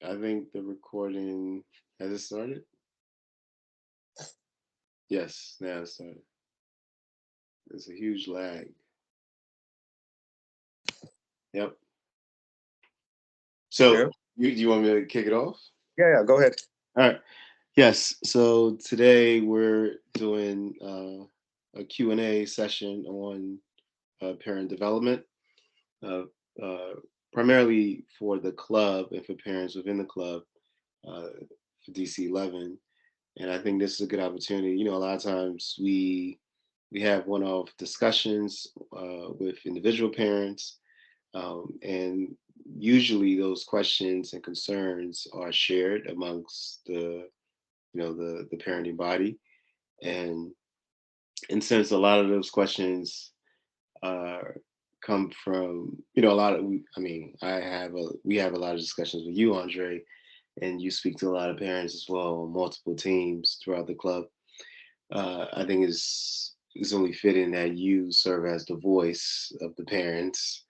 I think the recording has it started? Yes, now it started. There's a huge lag. Yep. Yeah, So you want me to kick it off? yeah. Go ahead. All right. Yes. So today we're doing a Q&A session on parent development, uh, uh, primarily for the club and for parents within the club uh, for DC 11. And I think this is a good opportunity. A lot of times we have one-off discussions with individual parents, and usually those questions and concerns are shared amongst the parenting body. And since a lot of those questions uh, come from a lot of, I mean, we have a lot of discussions with you, Andre, and you speak to a lot of parents as well on multiple teams throughout the club. I think it's only fitting that you serve as the voice of the parents,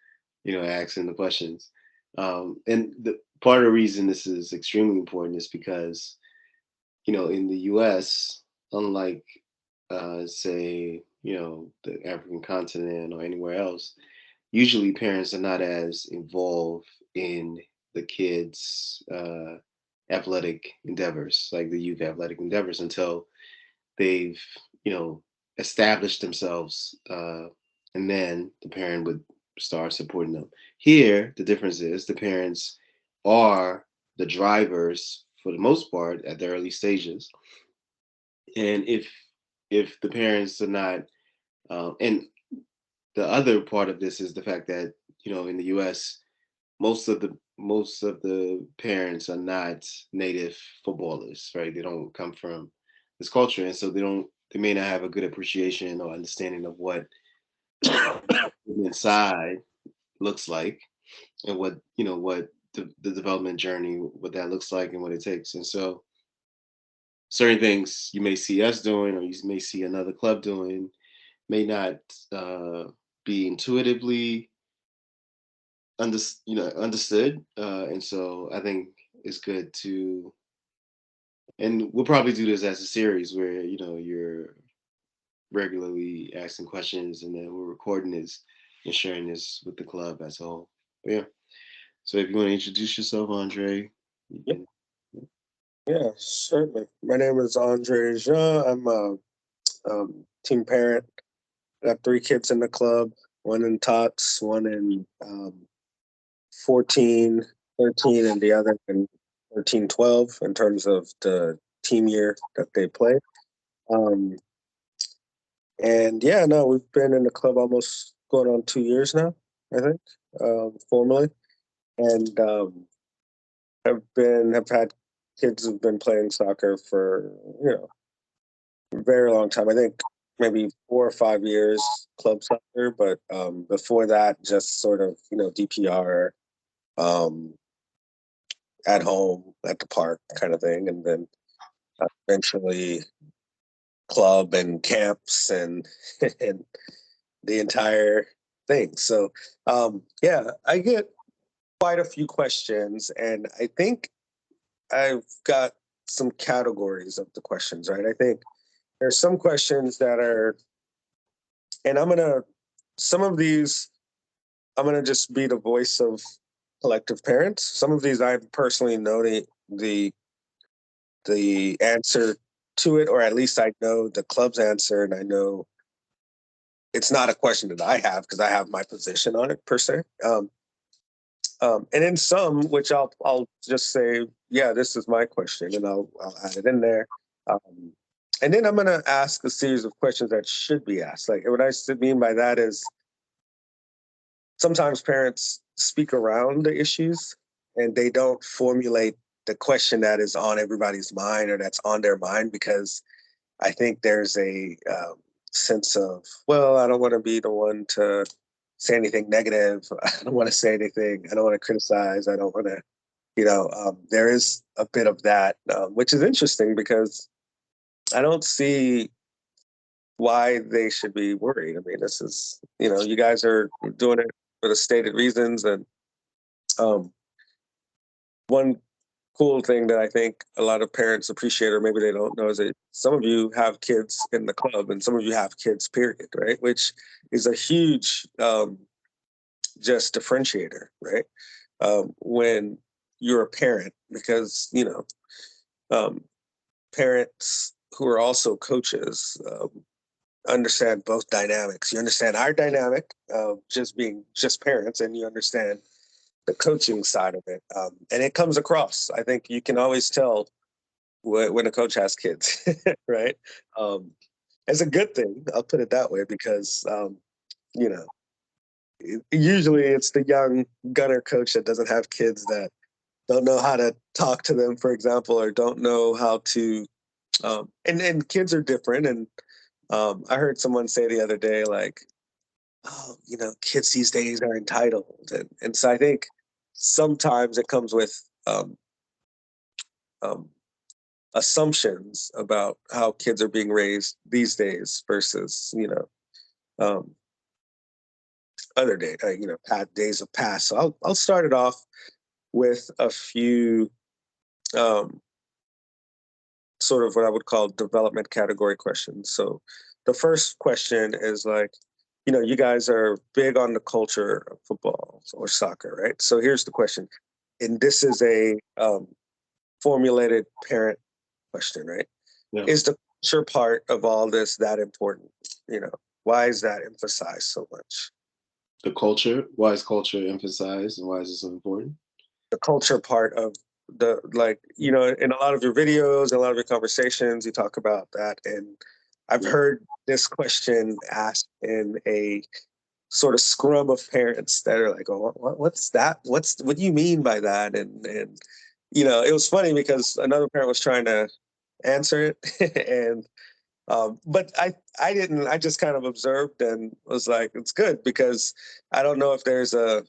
asking the questions. And the part of the reason this is extremely important is because, in the U.S., unlike, say, the African continent or anywhere else, usually parents are not as involved in the kids' athletic endeavors, like the youth athletic endeavors, until they've established themselves, and then the parent would start supporting them. Here the difference is the parents are the drivers for the most part at the early stages. And if the parents are not, and the other part of this is the fact that in the US, most of the parents are not native footballers, right? They don't come from this culture, and so they may not have a good appreciation or understanding of what inside looks like, and what the development journey, what that looks like and what it takes. And so certain things you may see us doing or you may see another club doing may not uh, be intuitively understood, and so I think it's good to, and we'll probably do this as a series where you're regularly asking questions, and then we're recording this and sharing this with the club as a whole. But yeah. So if you want to introduce yourself, Andre, you Yeah, can. yeah, certainly. My name is Andre Jean. I'm a team parent. I got three kids in the club. One in tots, one in 14, 13, and the other in 13, 12 in terms of the team year that they play. Um, and yeah, no, we've been in the club almost going on 2 years now, I think, formally. And have had kids who've been playing soccer for, you know, a very long time. I think maybe 4 or 5 years club soccer, but before that, just sort of, DPR, um, at home, at the park kind of thing. And then eventually club and camps and, and the entire thing. So, yeah, I get quite a few questions, and I think I've got some categories of the questions, right? I think there's some questions that are, and some of these, I'm gonna just be the voice of collective parents. Some of these I personally know the the answer to it, or at least I know the club's answer, and I know it's not a question that I have because I have my position on it per se. And in some, which I'll just say, yeah, this is my question, and I'll add it in there. Um, and then I'm going to ask a series of questions that should be asked. Like what mean by that is sometimes parents speak around the issues and they don't formulate the question that is on everybody's mind or that's on their mind because I think there's a sense of, well, I don't want to be the one to say anything negative. I don't want to say anything. I don't want to criticize. I don't want to, there is a bit of that, which is interesting because I don't see why they should be worried. I mean, this is, you guys are doing it for the stated reasons. And um, one cool thing that I think a lot of parents appreciate, or maybe they don't know, is that some of you have kids in the club, and some of you have kids, period, right? Which is a huge just differentiator, right? When you're a parent, because um, parents who are also coaches understand both dynamics. You understand our dynamic of just being just parents, and you understand the coaching side of it, and it comes across. I think you can always tell when a coach has kids, right? Um, it's a good thing. I'll put it that way because you know usually it's the young gunner coach that doesn't have kids that don't know how to talk to them, for example, or don't know how to. And kids are different. And I heard someone say the other day, like, oh, kids these days are entitled, and so I think sometimes it comes with um, assumptions about how kids are being raised these days versus um, other day days of past. So I'll start it off with a few um, sort of what I would call development category questions. So the first question is like, you guys are big on the culture of football or soccer, right? So here's the question, and this is a formulated parent question, right? Yeah. Is the culture part of all this that important? You know, why is that emphasized so much? The culture. Why is culture emphasized, and why is it so important? The culture part of the, like, in a lot of your videos, a lot of your conversations, you talk about that. And I've Yeah. heard this question asked in a sort of scrum of parents that are like, oh, what's that? What do you mean by that? And it was funny because another parent was trying to answer it, and but I didn't. I just kind of observed and was like, it's good because I don't know if there's a.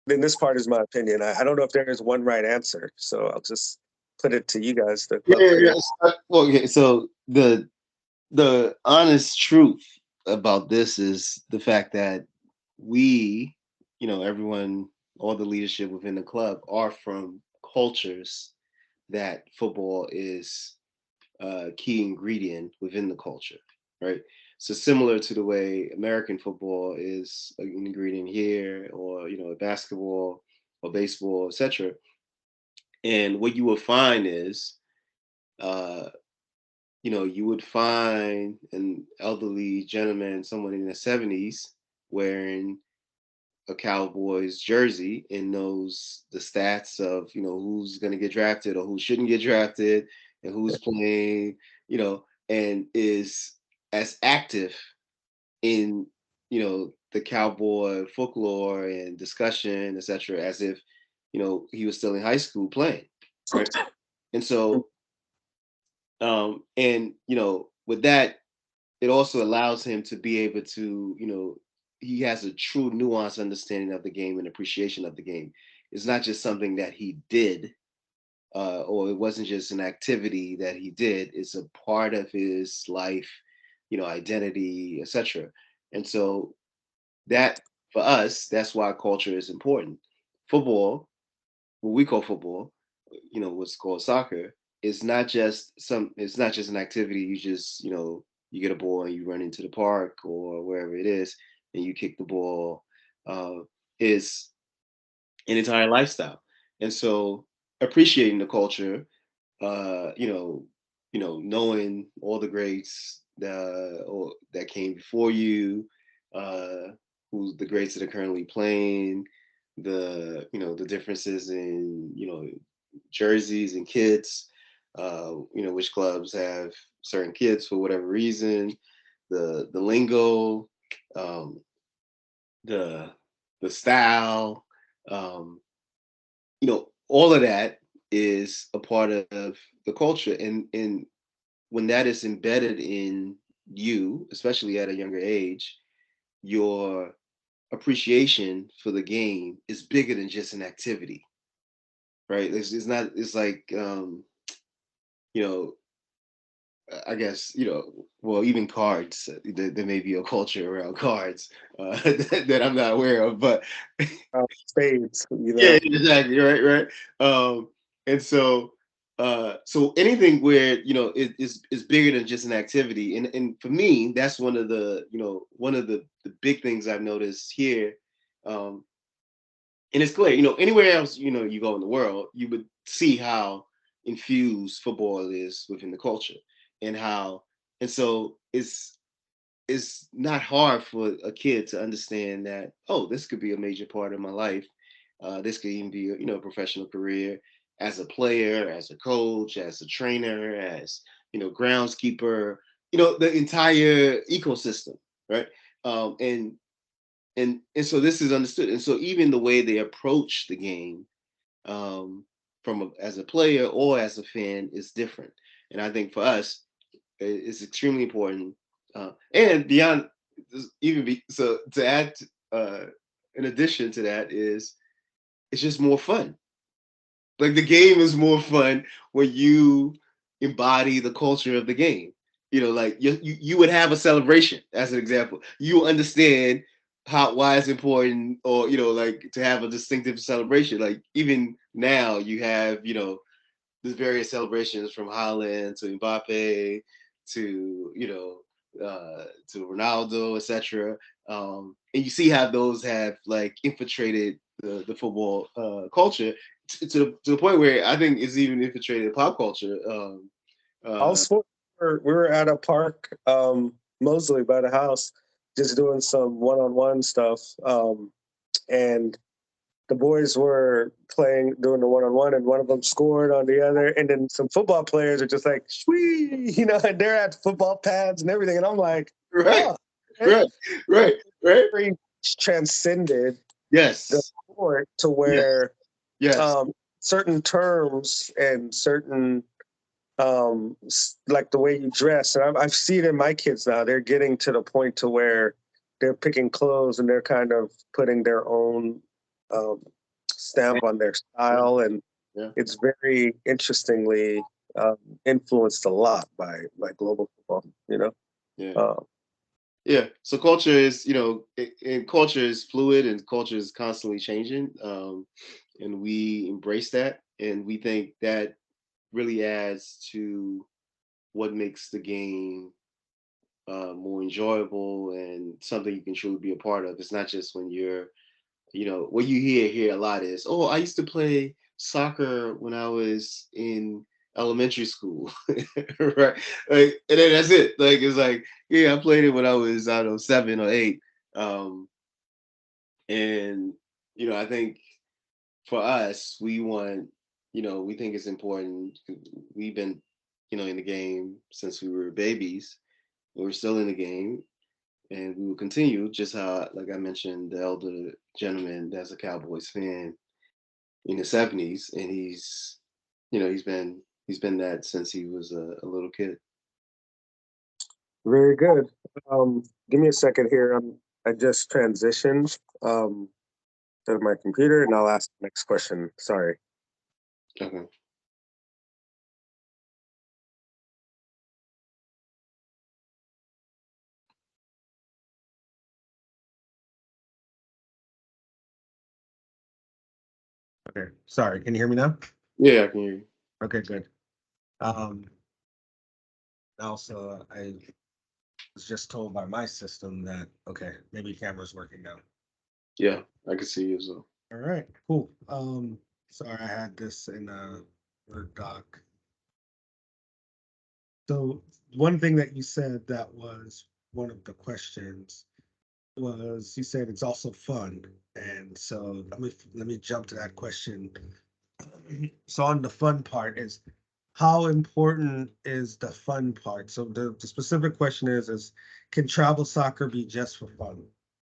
Then this part is my opinion. I don't know if there is one right answer, so I'll just put it to you guys, the Yeah, club yeah, creator. yeah. Well, okay. So the honest truth about this is the fact that we, everyone, all the leadership within the club are from cultures that football is a key ingredient within the culture, right? So similar to the way American football is an ingredient here, or basketball or baseball, etc. And what you will find is, uh, you would find an elderly gentleman, someone in their 70s, wearing a Cowboys jersey and knows the stats of, who's going to get drafted or who shouldn't get drafted and who's playing, and is as active in, the Cowboy folklore and discussion, etc., as if, he was still in high school playing, right? And so, and with that, it also allows him to be able to, he has a true nuanced understanding of the game and appreciation of the game. It's not just something that he did, or it wasn't just an activity that he did. It's a part of his life, identity, etc. And so that, for us, that's why culture is important. Football, what we call football, what's called soccer, it's not just an activity. You just, you get a ball and you run into the park or wherever it is and you kick the ball. Uh, is an entire lifestyle. And so appreciating the culture, uh, you know, knowing all the greats that came before you, uh, who's the greats that are currently playing, the differences in jerseys and kits, which clubs have certain kits for whatever reason, the lingo, um, the the style, um, all of that is a part of the culture, and when that is embedded in you, especially at a younger age, your appreciation for the game is bigger than just an activity, right? It's not. It's like you know, I guess well, even cards. There may be a culture around cards that I'm not aware of, but Spades, yeah, exactly, right, right. Um, And so anything where is bigger than just an activity, and for me that's one of the big things I've noticed here. Um and it's clear, anywhere else, you go in the world, you would see how infused football is within the culture, and how and so it's not hard for a kid to understand that, oh, this could be a major part of my life. This could even be a professional career, as a player, as a coach, as a trainer, as groundskeeper, the entire ecosystem, right? Um, and and and so this is understood, and so even the way they approach the game, um, as a player or as a fan, is different. And I think for us, it's extremely important. And beyond, so to add, uh, in addition to that, is it's just more fun. Like, the game is more fun when you embody the culture of the game. Like you would have a celebration, as an example. You understand why it's important, or like, to have a distinctive celebration. Like, even now you have, there's various celebrations, from Holland to Mbappe to to Ronaldo, etc. And you see how those have, like, infiltrated the football culture, to the point where I think it's even infiltrated pop culture. Uh, Also, we were at a park, Mosley by the house, just doing some one-on-one stuff, and the boys were playing, doing the one-on-one, and one of them scored on the other, and then some football players are just like, "Sweet," and they're at football pads and everything, and I'm like, right, "Oh, okay." right, right, right. Very much transcended the Yes, sport to yes, where yes. um, certain terms and certain like the way you dress, and I've seen it in my kids now. They're getting to the point to where they're picking clothes and they're kind of putting their own um, stamp on their Yeah, style, and yeah, it's very interestingly um, influenced a lot by global football. yeah. Uh, Yeah. So culture is, and culture is fluid, and culture is constantly changing. And we embrace that, and we think that really adds to what makes the game more enjoyable, and something you can truly be a part of. It's not just when you're, what you hear a lot is, oh, I used to play soccer when I was in elementary school, right? Like, and then that's it. Like, it's like, yeah, I played it when I was, I don't know, 7 or 8. Um, and I think for us, we think it's important. We've been, in the game since we were babies. We're still in the game, and we will continue. Just how, like I mentioned, the elder gentleman that's a Cowboys fan in his 70s, and he's been that since he was a little kid. Very good. Give me a second here. I just transitioned to my computer, and I'll ask the next question. Sorry. Okay. Okay. Sorry. Can you hear me now? Yeah, I can hear you. Okay, good. Um, Also, I was just told by my system that, okay, maybe camera's working now. Yeah, I can see you as well. All right, cool. Sorry, I had this in a Word doc. So one thing that you said that was one of the questions was, you said it's also fun. And so let me jump to that question. So on the fun part is, how important is the fun part? So the specific question is can travel soccer be just for fun?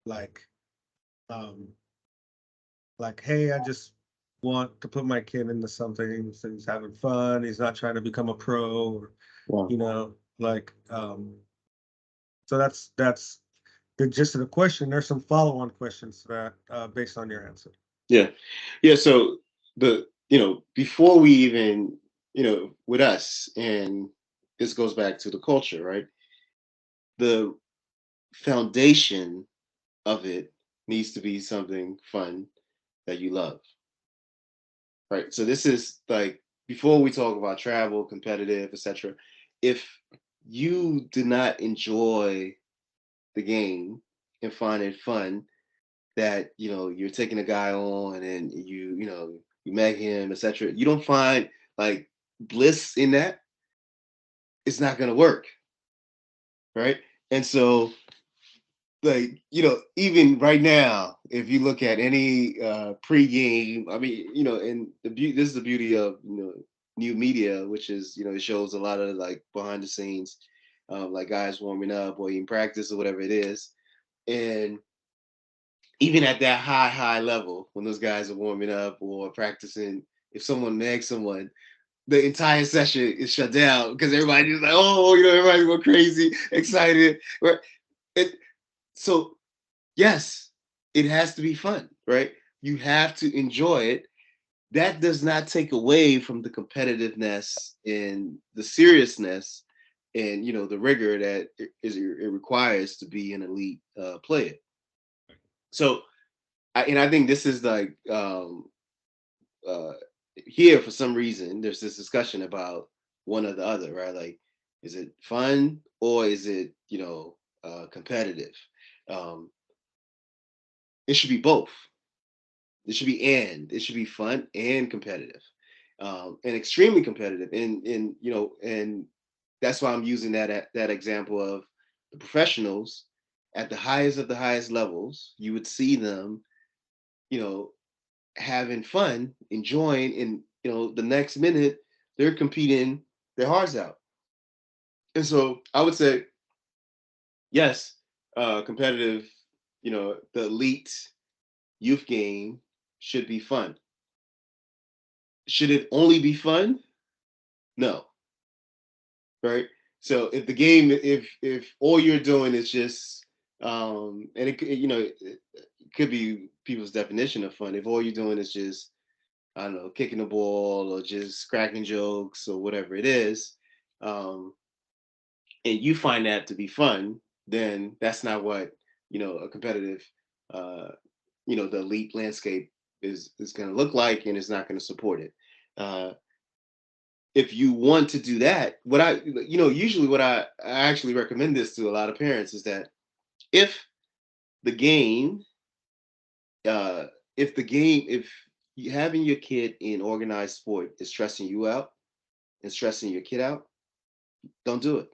Like, um, like, hey, I just want to put my kid into something, so he's having fun, he's not trying to become a pro, or, Yeah. like, so that's the gist of the question. There's some follow-on questions to that, based on your answer. Yeah. Yeah. So before we even, with us, and this goes back to the culture, right? The foundation of it needs to be something fun that you love. right? So this is like before we talk about travel, competitive, etc. If you do not enjoy the game and find it fun, that you're taking a guy on and you met him, etc. You don't find like bliss in that, it's not gonna work, right? And so like even right now if you look at any pre-game, I mean and this is the beauty of new media, which is it shows a lot of like behind the scenes, like guys warming up or in practice or whatever it is. And even at that high level when those guys are warming up or practicing, if someone nags someone, the entire session is shut down because everybody's just like, oh, everybody's going crazy, excited, right? So yes, it has to be fun, right? You have to enjoy it. That does not take away from the competitiveness and the seriousness and the rigor that it requires to be an elite player. So, I think this is like uh, here for some reason there's this discussion about one or the other, right? Like, is it fun or is it competitive? Um, it should be both. It should be fun and competitive, and extremely competitive. And that's why I'm using that example of the professionals at the highest of the highest levels. You would see them, you know, having fun, enjoying, and the next minute they're competing their hearts out. And so I would say yes, competitive. The elite youth game should be fun. Should it only be fun? No, right? So if all you're doing is just and it could be people's definition of fun. If all you're doing is just, I don't know, kicking the ball or just cracking jokes or whatever it is, um, and you find that to be fun, then that's not what a competitive, uh, the elite landscape is going to look like, and it's not going to support it. Uh, if you want to do that, what usually what I actually recommend this to a lot of parents is that if the game, uh, if you having your kid in organized sport is stressing you out and stressing your kid out, don't do it.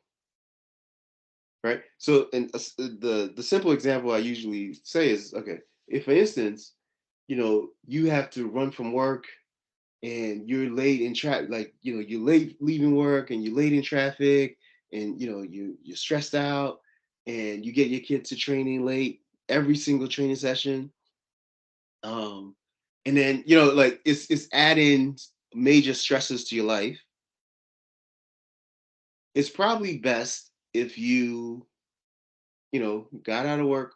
Right. So, and the simple example I usually say is, okay, if for instance, you have to run from work and you're late in traffic, like you're late leaving work and you're late in traffic, and you're stressed out, and you get your kid to training late every single training session, um and then like it's adding major stresses to your life. It's probably best if you got out of work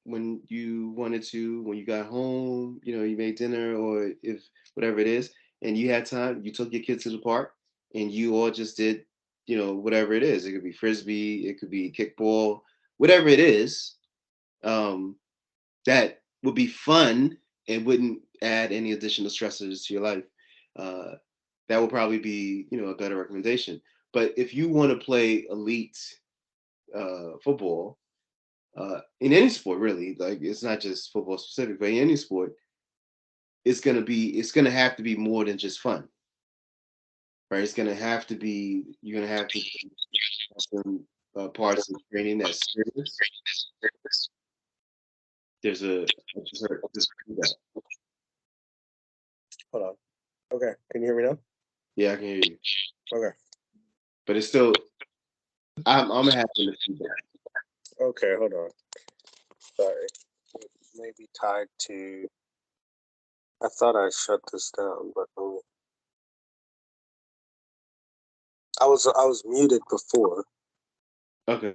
when you wanted to, when you got home, you made dinner, or if whatever it is, and you had time, you took your kids to the park and you all just did, whatever it is. It could be frisbee, it could be kickball, whatever it is, um, that would be fun and wouldn't add any additional stressors to your life. Uh, that would probably be, a better recommendation. But if you want to play elite football, in any sport really, like it's not just football specific, but in any sport, it's gonna have to be more than just fun, right? It's gonna have to be You're gonna have to have some parts of training that's serious. I just heard that. Hold on. Okay, can you hear me now? Yeah, I can hear you, Okay. but it's still I'm having the feedback. Okay, hold on. Sorry. It may be tied to. I thought I shut this down, but I was muted before. Okay.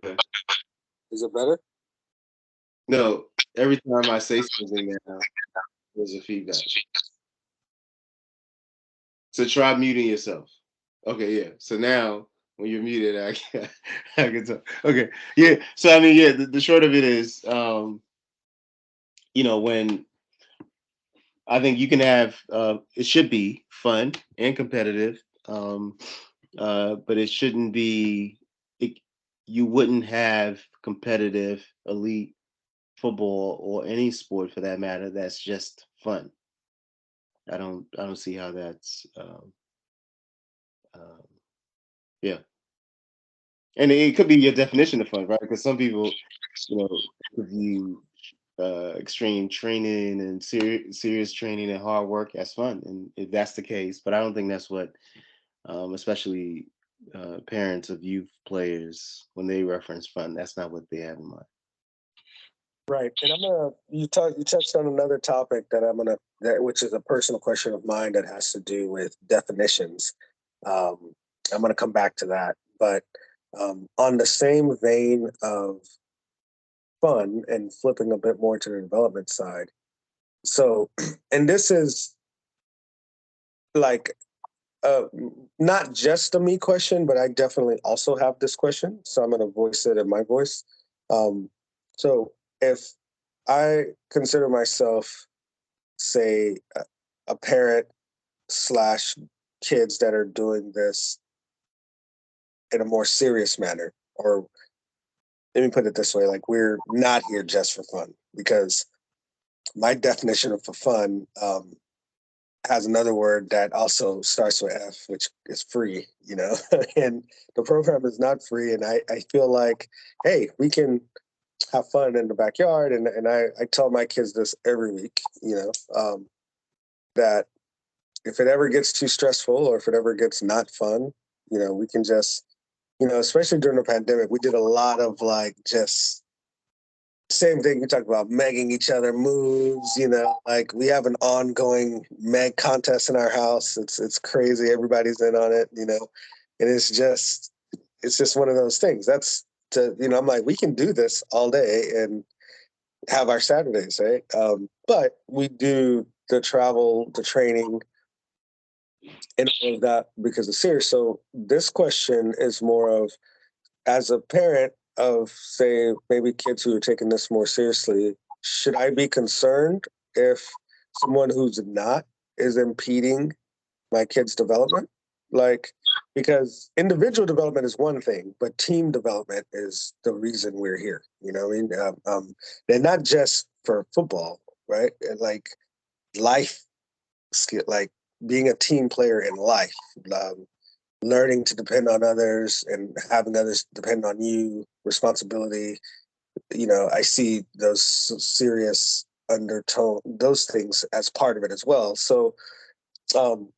Is it better? No, every time I say something now, there's a feedback. So try muting yourself. Okay, yeah. So now when you're muted, I can, I can talk. Okay, yeah. So I mean, yeah. The short of it is, when I think you can have it should be fun and competitive, um, but it shouldn't be. It, you wouldn't have competitive elite football or any sport for that matter that's just fun. I don't see how that's um, yeah. And it could be your definition of fun, right? Because some people, view extreme training and serious training and hard work as fun, and if that's the case, but I don't think that's what, especially parents of youth players, when they reference fun, that's not what they have in mind. Right. And you touched on another topic which is a personal question of mine that has to do with definitions. Um, I'm gonna come back to that. But on the same vein of fun and flipping a bit more to the development side. So, and this is like uh, not just a me question, but I definitely also have this question. So I'm gonna voice it in my voice. Um, so if I consider myself, say, a parent slash kids that are doing this in a more serious manner, or let me put it this way, like we're not here just for fun, because my definition of for fun has another word that also starts with F, which is free, and the program is not free. And I feel like, hey, we can have fun in the backyard. And I tell my kids this every week, that if it ever gets too stressful or if it ever gets not fun, we can just, especially during the pandemic, we did a lot of like just same thing we talked about, megging each other moves, like we have an ongoing meg contest in our house. It's crazy. Everybody's in on it, and it's just one of those things. That's I'm like, we can do this all day and have our Saturdays, right? But we do the travel, the training, and all of that because it's serious. So this question is more of, as a parent of, say, maybe kids who are taking this more seriously, should I be concerned if someone who's not is impeding my kid's development? Like, because individual development is one thing, but team development is the reason we're here. You know what I mean? And not just for football, right? And like life skill, like being a team player in life. Um, Learning to depend on others and having others depend on you, responsibility. I see those serious undertone, those things as part of it as well. So, um,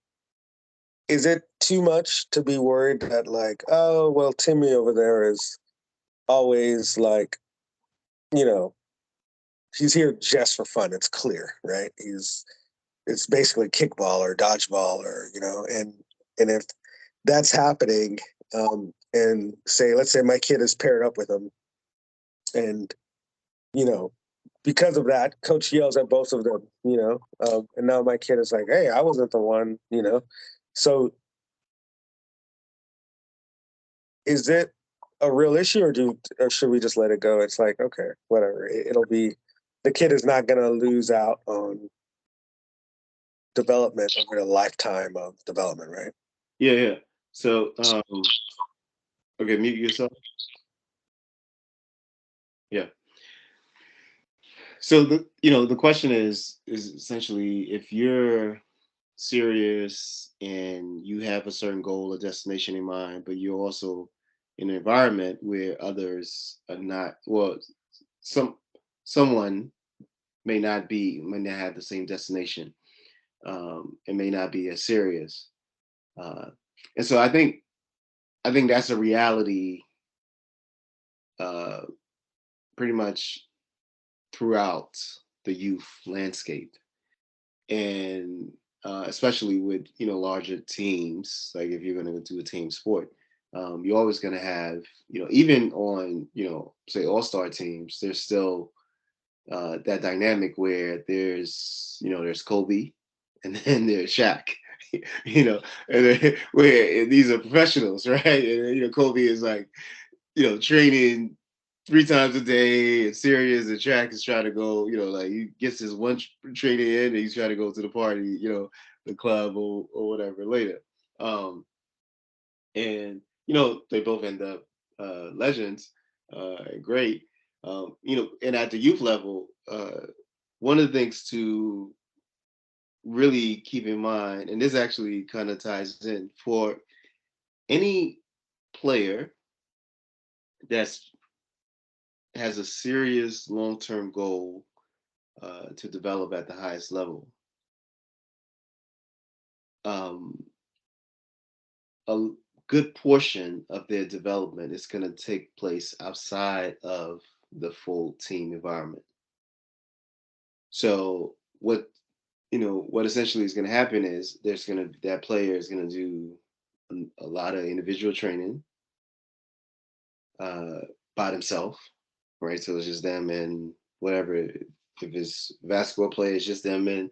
is it too much to be worried that, like, oh, well, Timmy over there is always like, you know, he's here just for fun. It's clear, right? It's basically kickball or dodgeball or, and if that's happening, and let's say my kid is paired up with him, and you know, because of that, coach yells at both of them, and now my kid is like, "Hey, I wasn't the one," So, is it a real issue, or should we just let it go? It's like, okay, whatever. It'll be, the kid is not going to lose out on development over the lifetime of development, right? Yeah, yeah. So, okay, mute yourself. Yeah. So the question is essentially, if you're serious and you have a certain goal or destination in mind, but you're also in an environment where others are not, well, some someone may not have the same destination, and may not be as serious. Uh, and so I think that's a reality, uh, pretty much throughout the youth landscape, and especially with larger teams. Like if you're going to do a team sport, you're always going to have, even on, say, all-star teams, there's still that dynamic where there's Kobe, and then there's Shaq. Where these are professionals, right? And Kobe is like, training 3 times a day, and serious, and track is trying to go, like he gets his one training in and he's trying to go to the party, the club or whatever later. Um, and they both end up legends, and great. And at the youth level, one of the things to really keep in mind, and this actually kind of ties in for any player that's has a serious long-term goal to develop at the highest level. Um, a good portion of their development is going to take place outside of the full team environment. So what essentially is going to happen is that player is going to do a lot of individual training uh, by themselves, right? So it's just them and whatever. If it's basketball player, it's just them and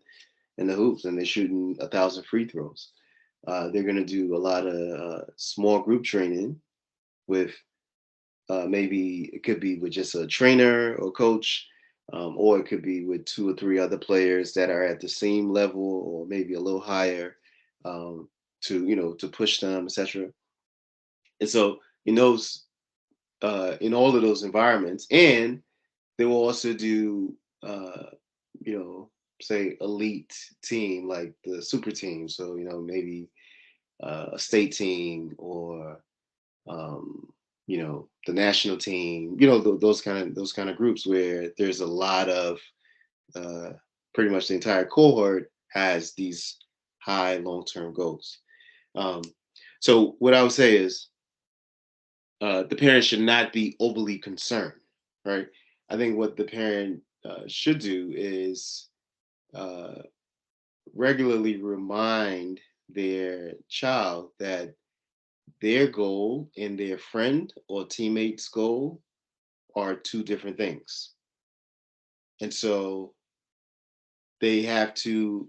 in the hoops, and they're shooting 1,000 free throws. They're going to do a lot of small group training with maybe it could be with just a trainer or coach, or it could be with 2 or 3 other players that are at the same level or maybe a little higher, to push them, etc. And so in all of those environments, and they will also do you know say elite team like the super team. So maybe a state team or the national team. Those kind of groups where there's a lot of uh, pretty much the entire cohort has these high long-term goals. Um, so what I would say is the parent should not be overly concerned, right? I think what the parent should do is uh, regularly remind their child that their goal and their friend or teammate's goal are 2 different things. And so they have to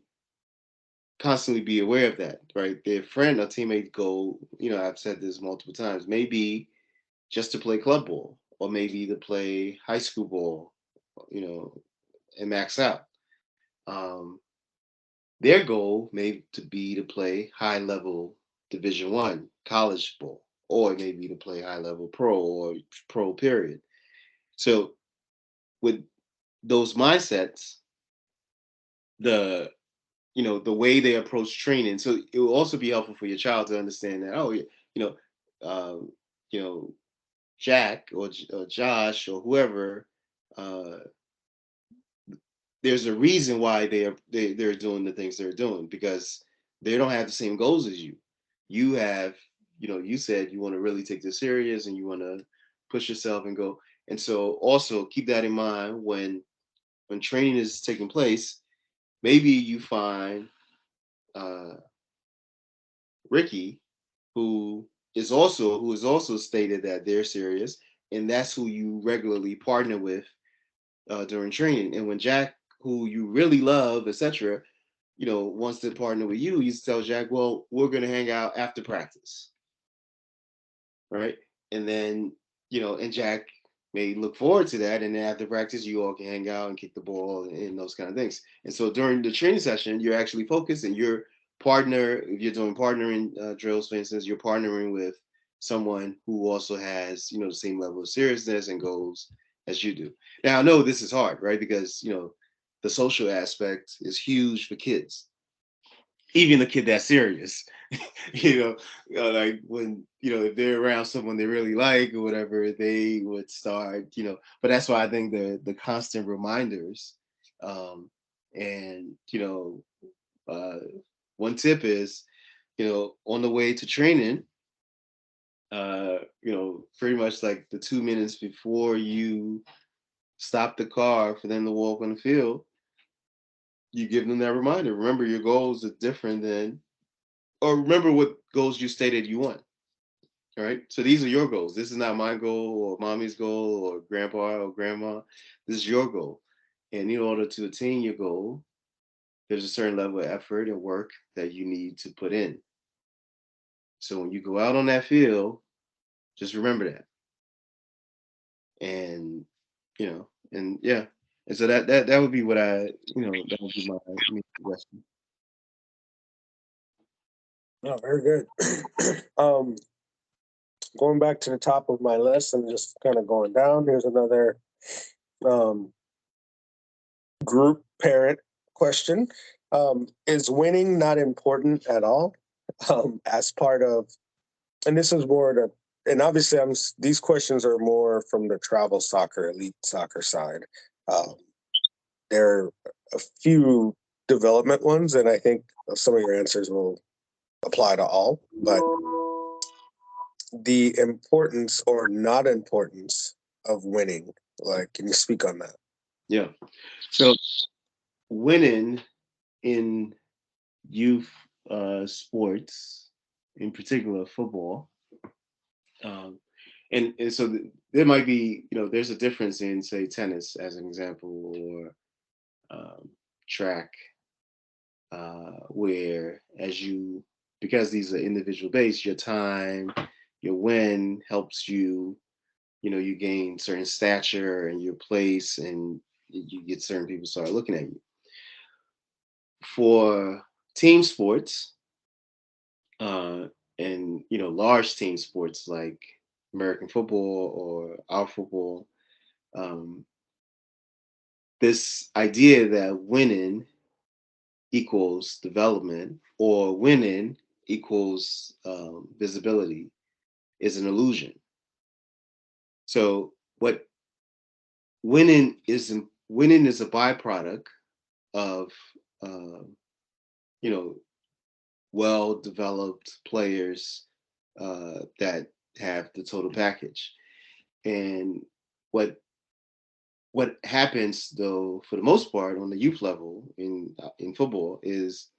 constantly be aware of that, right? Their friend or teammate goal, I've said this multiple times, maybe just to play club ball or maybe to play high school ball, you know, and max out. Um, their goal may to be to play high level Division 1 college ball, or it may be to play high level pro or pro period. So with those mindsets, the the way they approach training, so it will also be helpful for your child to understand that, oh yeah, you know um, you know Jack or Josh or whoever, uh, there's a reason why they're doing the things they're doing, because they don't have the same goals as you. You have, you said you want to really take this serious and you want to push yourself and go. And so also keep that in mind when training is taking place. Maybe you find uh, Ricky, who is also stated that they're serious, and that's who you regularly partner with during training. And when Jack, who you really love, etc., wants to partner with you, tell Jack, well, we're going to hang out after practice, right? And then, and Jack may look forward to that. And then after practice, you all can hang out and kick the ball and those kind of things. And so during the training session, you're actually focused and your partner, if you're doing partnering drills, for instance, you're partnering with someone who also has, the same level of seriousness and goals as you do. Now, I know this is hard, right? Because, the social aspect is huge for kids, even the kid that's serious. you like when if they're around someone they really like or whatever, they would start. But that's why I think the constant reminders, um and uh one tip is, on the way to training, pretty much like the 2 minutes before you stop the car for them to walk on the field, you give them that reminder. Remember, your goals are different than, or remember what goals you stated you want. All right. So these are your goals. This is not my goal or mommy's goal or grandpa or grandma. This is your goal. And in order to attain your goal, there's a certain level of effort and work that you need to put in. So when you go out on that field, just remember that. and and yeah, and so that would be what that would be my main suggestion. No, very good. Going back to the top of my list and just kind of going down, here's another um, group parent question. Is winning not important at all? As part of, and this is more to, and obviously these questions are more from the travel soccer, elite soccer side. Um, there are a few development ones, and I think some of your answers will apply to all, but the importance or not importance of winning, like, can you speak on that? Yeah. So winning in youth sports, in particular football, um, and so there might be there's a difference in, say, tennis as an example, or track, where as you because these are individual based, your time, your win helps you. You gain certain stature and your place, and you get certain people start looking at you. For team sports, uh, and large team sports like American football or our football, um, this idea that winning equals development or winning equals visibility is an illusion. So what winning is a byproduct of uh, you know well developed players that have the total package. And what what happens though, for the most part, on the youth level in football is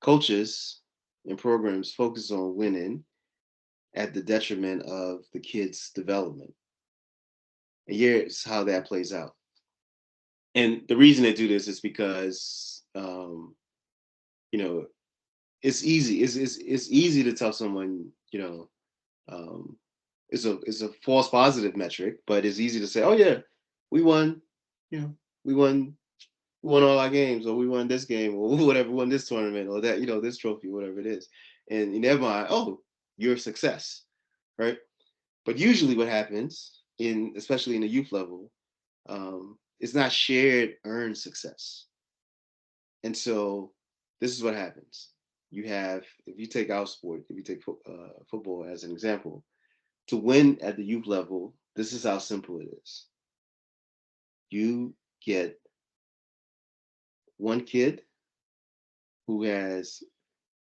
coaches and programs focus on winning at the detriment of the kids' development. And here's how that plays out. And the reason they do this is because you know it's easy. It's easy to tell someone, um, it's a false positive metric, but it's easy to say, oh yeah, we won, you know, we won we won all our games, or we won this game, or whatever, won this tournament, or that, this trophy, whatever it is. And in their mind, oh, you're a success, right? But usually what happens especially in the youth level, it's not shared earned success. And so this is what happens. If you take our sport, if you take football as an example, to win at the youth level, this is how simple it is. You get one kid who has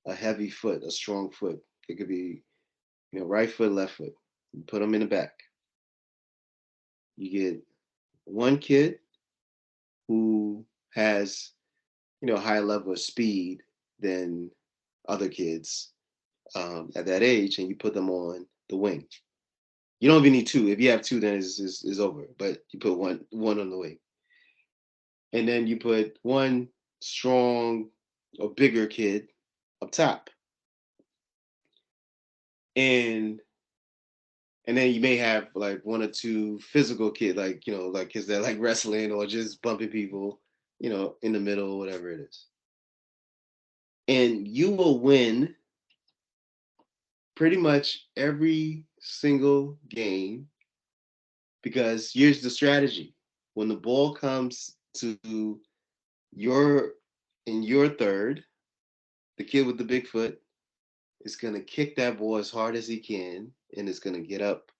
a heavy foot, a strong foot. It could be, right foot, left foot. You put them in the back. You get one kid who has, a higher level of speed than other kids at that age, and you put them on the wing. You don't even need two. If you have two, then it's over. But you put one on the wing, and then you put one strong or bigger kid up top, and then you may have like one or two physical kids, like like kids that like wrestling or just bumping people, in the middle, whatever it is, and you will win pretty much every single game. Because here's the strategy: when the ball comes to your in your third, the kid with the big foot is going to kick that ball as hard as he can, and it's going to get up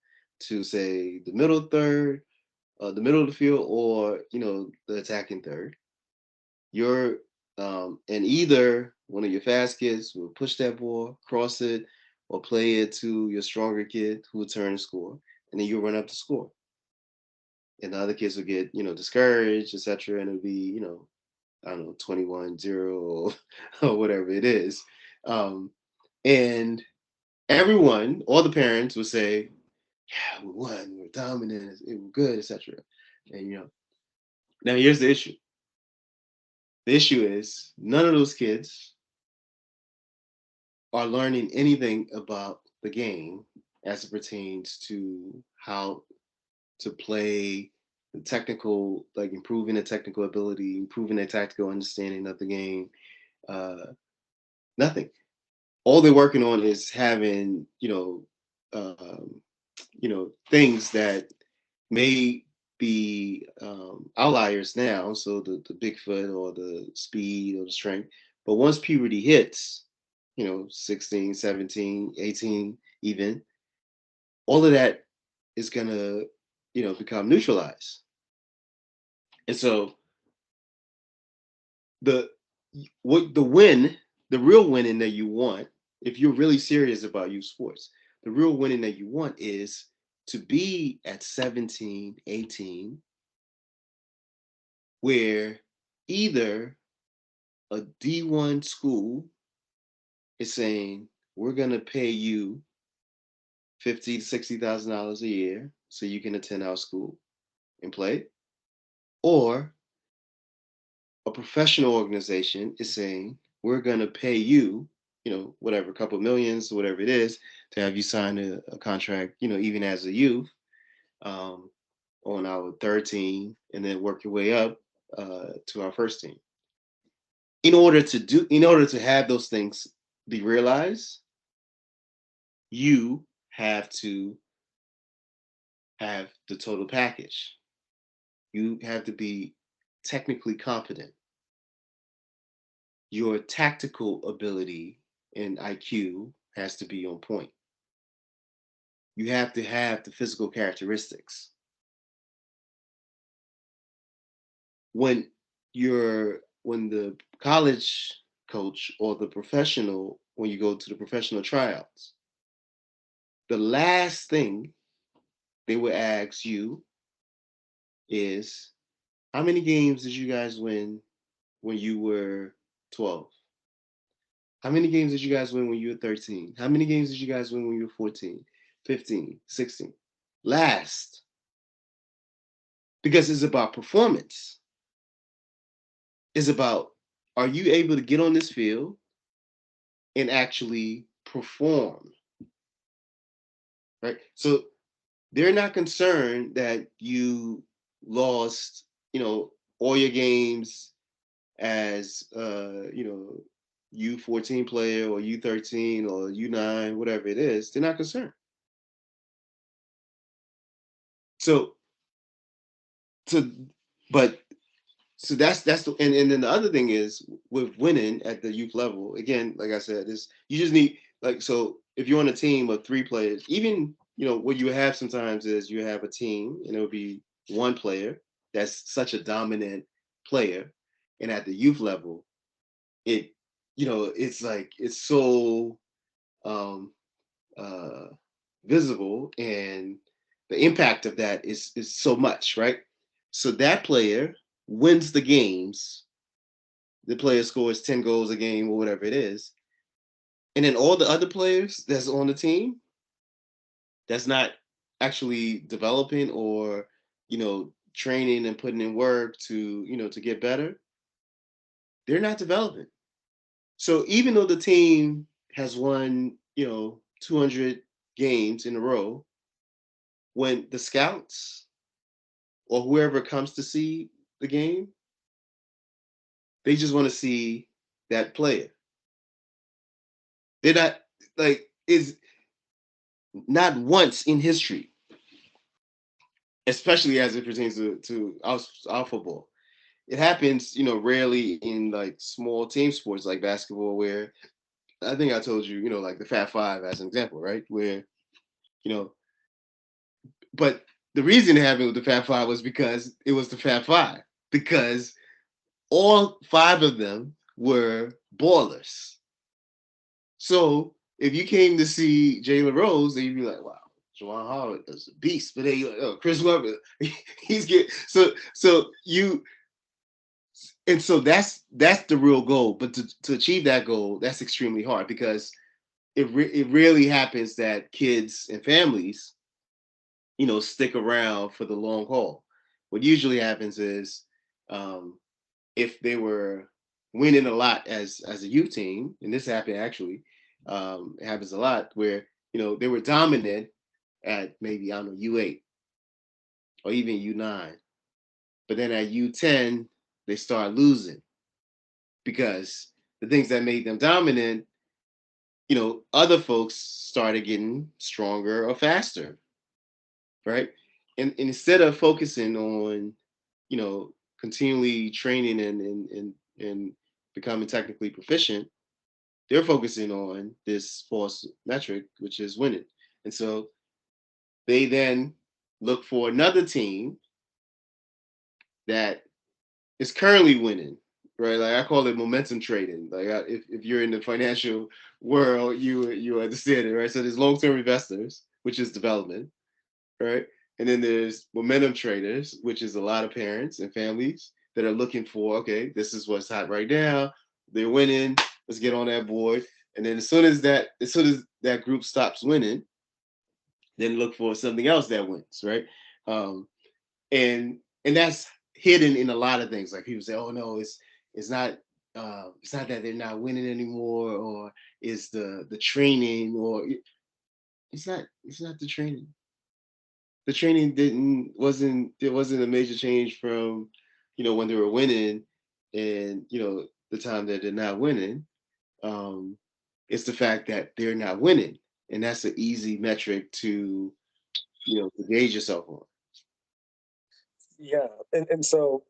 to, say, the middle third, the middle of the field, or the attacking third. You're and either one of your fast kids will push that ball, cross it, or play it to your stronger kid who will turn and score, and then you'll run up to score. And the other kids will get discouraged, etc., and it'll be I don't know, 21-0, or whatever it is. Um, and everyone, all the parents would say, yeah, we won, we're dominant, it was good, etc. And now here's the issue. The issue is none of those kids are learning anything about the game as it pertains to how to play the technical, like improving the technical ability, improving their tactical understanding of the game. Nothing. All they're working on is having, things that may be outliers now. So the Bigfoot or the speed or the strength. But once puberty hits, 16, 17, 18, even, all of that is going to, become neutralized. And so the the real winning that you want, if you're really serious about youth sports, the real winning that you want is to be at 17, 18, where either a D1 school is saying, we're gonna pay you $50,000 to $60,000 a year so you can attend our school and play, or a professional organization is saying, we're gonna pay you, whatever, a couple millions, whatever it is, to have you sign a contract, even as a youth, on our third team, and then work your way up to our first team. In order to have those things be realized, you have to have the total package. You have to be technically competent. Your tactical ability and IQ has to be on point. You have to have the physical characteristics. When the college coach or the professional, when you go to the professional tryouts, the last thing they will ask you is, how many games did you guys win when you were 12? How many games did you guys win when you were 13? How many games did you guys win when you were 14, 15, 16? Last. Because it's about performance. It's about, are you able to get on this field and actually perform? Right? So they're not concerned that you lost, all your games as U14 player or U13 or U9, whatever it is. They're not concerned. So but that's and then the other thing is, with winning at the youth level, again, like I said, is you just need, like, so if you're on a team of 3 players, even, what you have sometimes is you have a team and it'll be one player that's such a dominant player, and at the youth level, it it's like, it's so um uh visible, and the impact of that is so much, right? So that player wins the games. The player scores 10 goals a game or whatever it is. And then all the other players that's on the team that's not actually developing or, training and putting in work to get better, they're not developing. So even though the team has won, 200 games in a row, when the scouts or whoever comes to see the game, they just want to see that player. They're not, like, is not once in history, especially as it pertains to our football. It happens, rarely in like small team sports like basketball, where I think I told you, like the Fat Five as an example, right? Where, you know, but the reason it happened with the Fat Five was because it was the Fat Five, because all 5 of them were ballers. So if you came to see Jalen Rose, then you'd be like, wow, Juwan Howard is a beast. But then you're like, oh, Chris Webber, he's getting so you, and so that's the real goal. But to achieve that goal, that's extremely hard, because it really happens that kids and families, stick around for the long haul. What usually happens is, if they were winning a lot as a youth team, and this happened actually, it happens a lot where, they were dominant at maybe, I don't know, U8, or even U9. But then at U10, they start losing because the things that made them dominant, other folks started getting stronger or faster, right? And instead of focusing on, you know, continually training and becoming technically proficient, they're focusing on this false metric, which is winning. And so they then look for another team that is currently winning, right? Like I call it momentum trading. Like if you're in the financial world, you understand it, right? So there's long-term investors, which is development, right? And then there's momentum traders, which is a lot of parents and families that are looking for, okay, this is what's hot right now. They're winning. Let's get on that board. And then as soon as that group stops winning, then look for something else that wins, right? Um, and that's hidden in a lot of things. Like people say, oh no, it's not that they're not winning anymore, or it's the training, or it's not the training. The training didn't wasn't there wasn't a major change from when they were winning and the time that they're not winning. Um, it's the fact that they're not winning, and that's an easy metric to gauge yourself on. Yeah, and so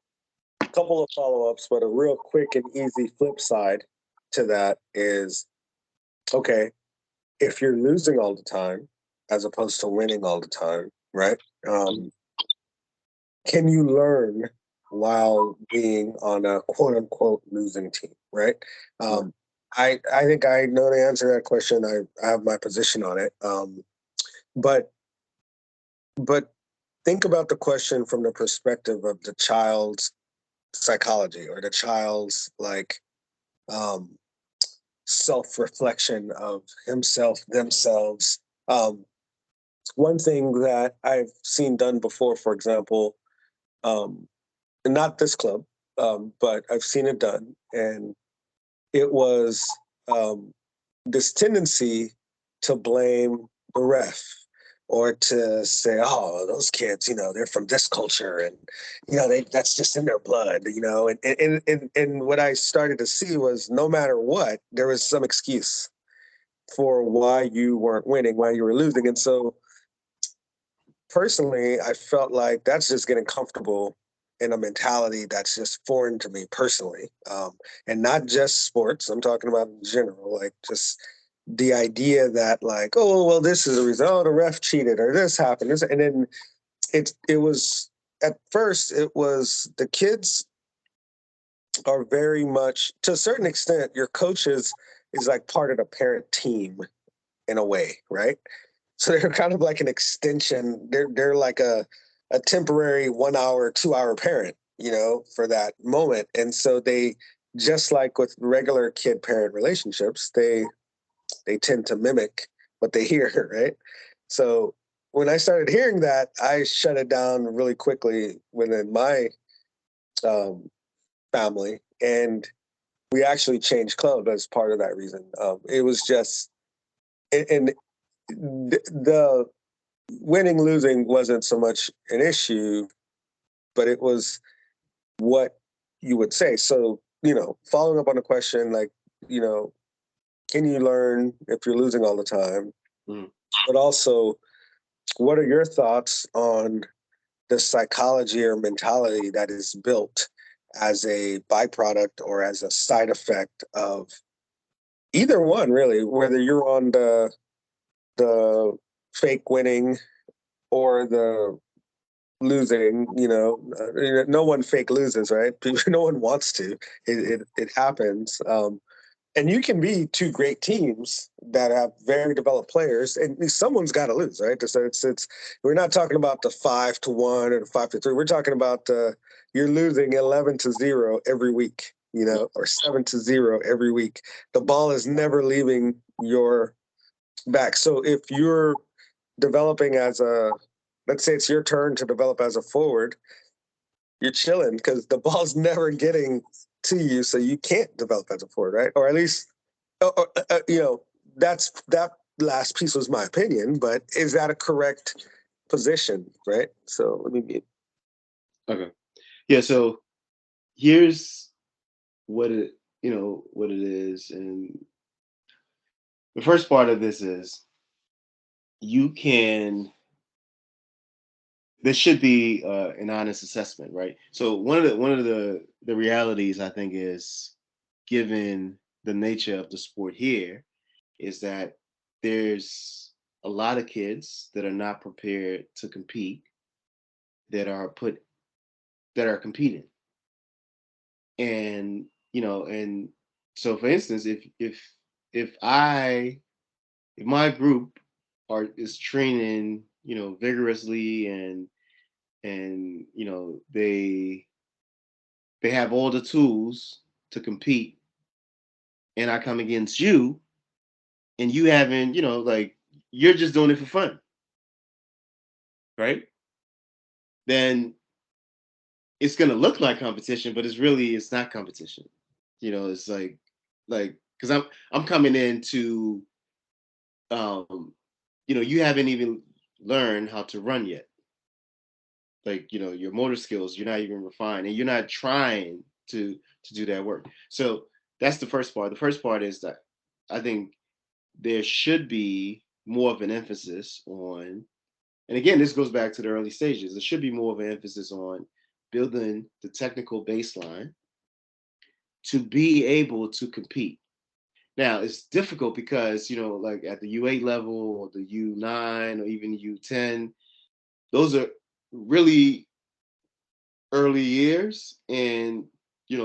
a couple of follow-ups, but a real quick and easy flip side to that is, okay, if you're losing all the time as opposed to winning all the time, right? Um, can you learn while being on a quote unquote losing team, right? Right. Um, I think I know the answer to that question. I have my position on it. But but think about the question from the perspective of the child's psychology or the child's like um, self-reflection of himself, themselves. Um, One thing that I've seen done before, for example, um, not this club, but I've seen it done, and it was um, this tendency to blame the ref or to say, "Oh, those kids, they're from this culture, and that's just in their blood," and what I started to see was no matter what, there was some excuse for why you weren't winning, why you were losing, and so personally, I felt like that's just getting comfortable in a mentality that's just foreign to me personally, and not just sports. I'm talking about in general, like just the idea that like, oh well, this is a result. Oh, the ref cheated, or this happened, and then it was at first it was the kids are very much to a certain extent your coaches is like part of the parent team in a way, right? So they're kind of like an extension. They're like a temporary 1 hour, 2 hour parent, for that moment. And so they just like with regular kid parent relationships, they tend to mimic what they hear, right? So when I started hearing that, I shut it down really quickly within my um, family, and we actually changed club as part of that reason. It was just, and the winning losing wasn't so much an issue, but it was what you would say. So following up on the question, like you know can you learn if you're losing all the time, Mm. but also what are your thoughts on the psychology or mentality that is built as a byproduct or as a side effect of either one, really, whether you're on the fake winning or the losing, no one fake loses, right? No one wants to. It happens. And you can be two great teams that have very developed players, and someone's got to lose, right? So it's we're not talking about the 5-1 or the 5-3. We're talking about you're losing 11-0 every week, or 7-0 every week. The ball is never leaving your back. So if you're developing as let's say it's your turn to develop as a forward, you're chilling because the ball's never getting to you, so you can't develop as a forward, right? Or at least, that's that last piece was my opinion, but is that a correct position, right? So let me mute. Okay. Yeah. So here's what what it is, and the first part of this is you can. There should be an honest assessment, right? So one of the realities I think is, given the nature of the sport here, is that there's a lot of kids that are not prepared to compete, that are put that are competing. And and so, for instance, if I if my group is training, vigorously, and they have all the tools to compete, and I come against you, and you haven't, like, you're just doing it for fun, right? Then it's gonna look like competition, but it's not competition. It's like because I'm coming in to, um, you haven't even learned how to run yet. Like, your motor skills, you're not even refined, and you're not trying to do that work. So that's the first part. The first part is that I think there should be more of an emphasis on, and again, this goes back to the early stages. There should be more of an emphasis on building the technical baseline to be able to compete. Now, it's difficult because, like at the U8 level, or the U9, or even U10, those are really early years. And,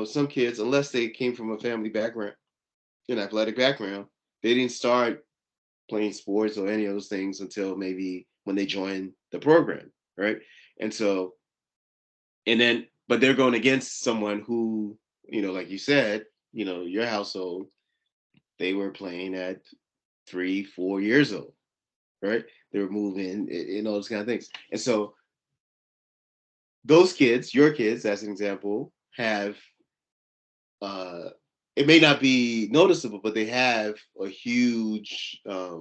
some kids, unless they came from a family background, an athletic background, they didn't start playing sports or any of those things until maybe when they joined the program, right? And so, and then, but they're going against someone who, like you said, your household, they were playing at 3, 4 years old, right? They were moving and all those kind of things. And so those kids, your kids, as an example, have, uh, it may not be noticeable, but they have a huge, uh,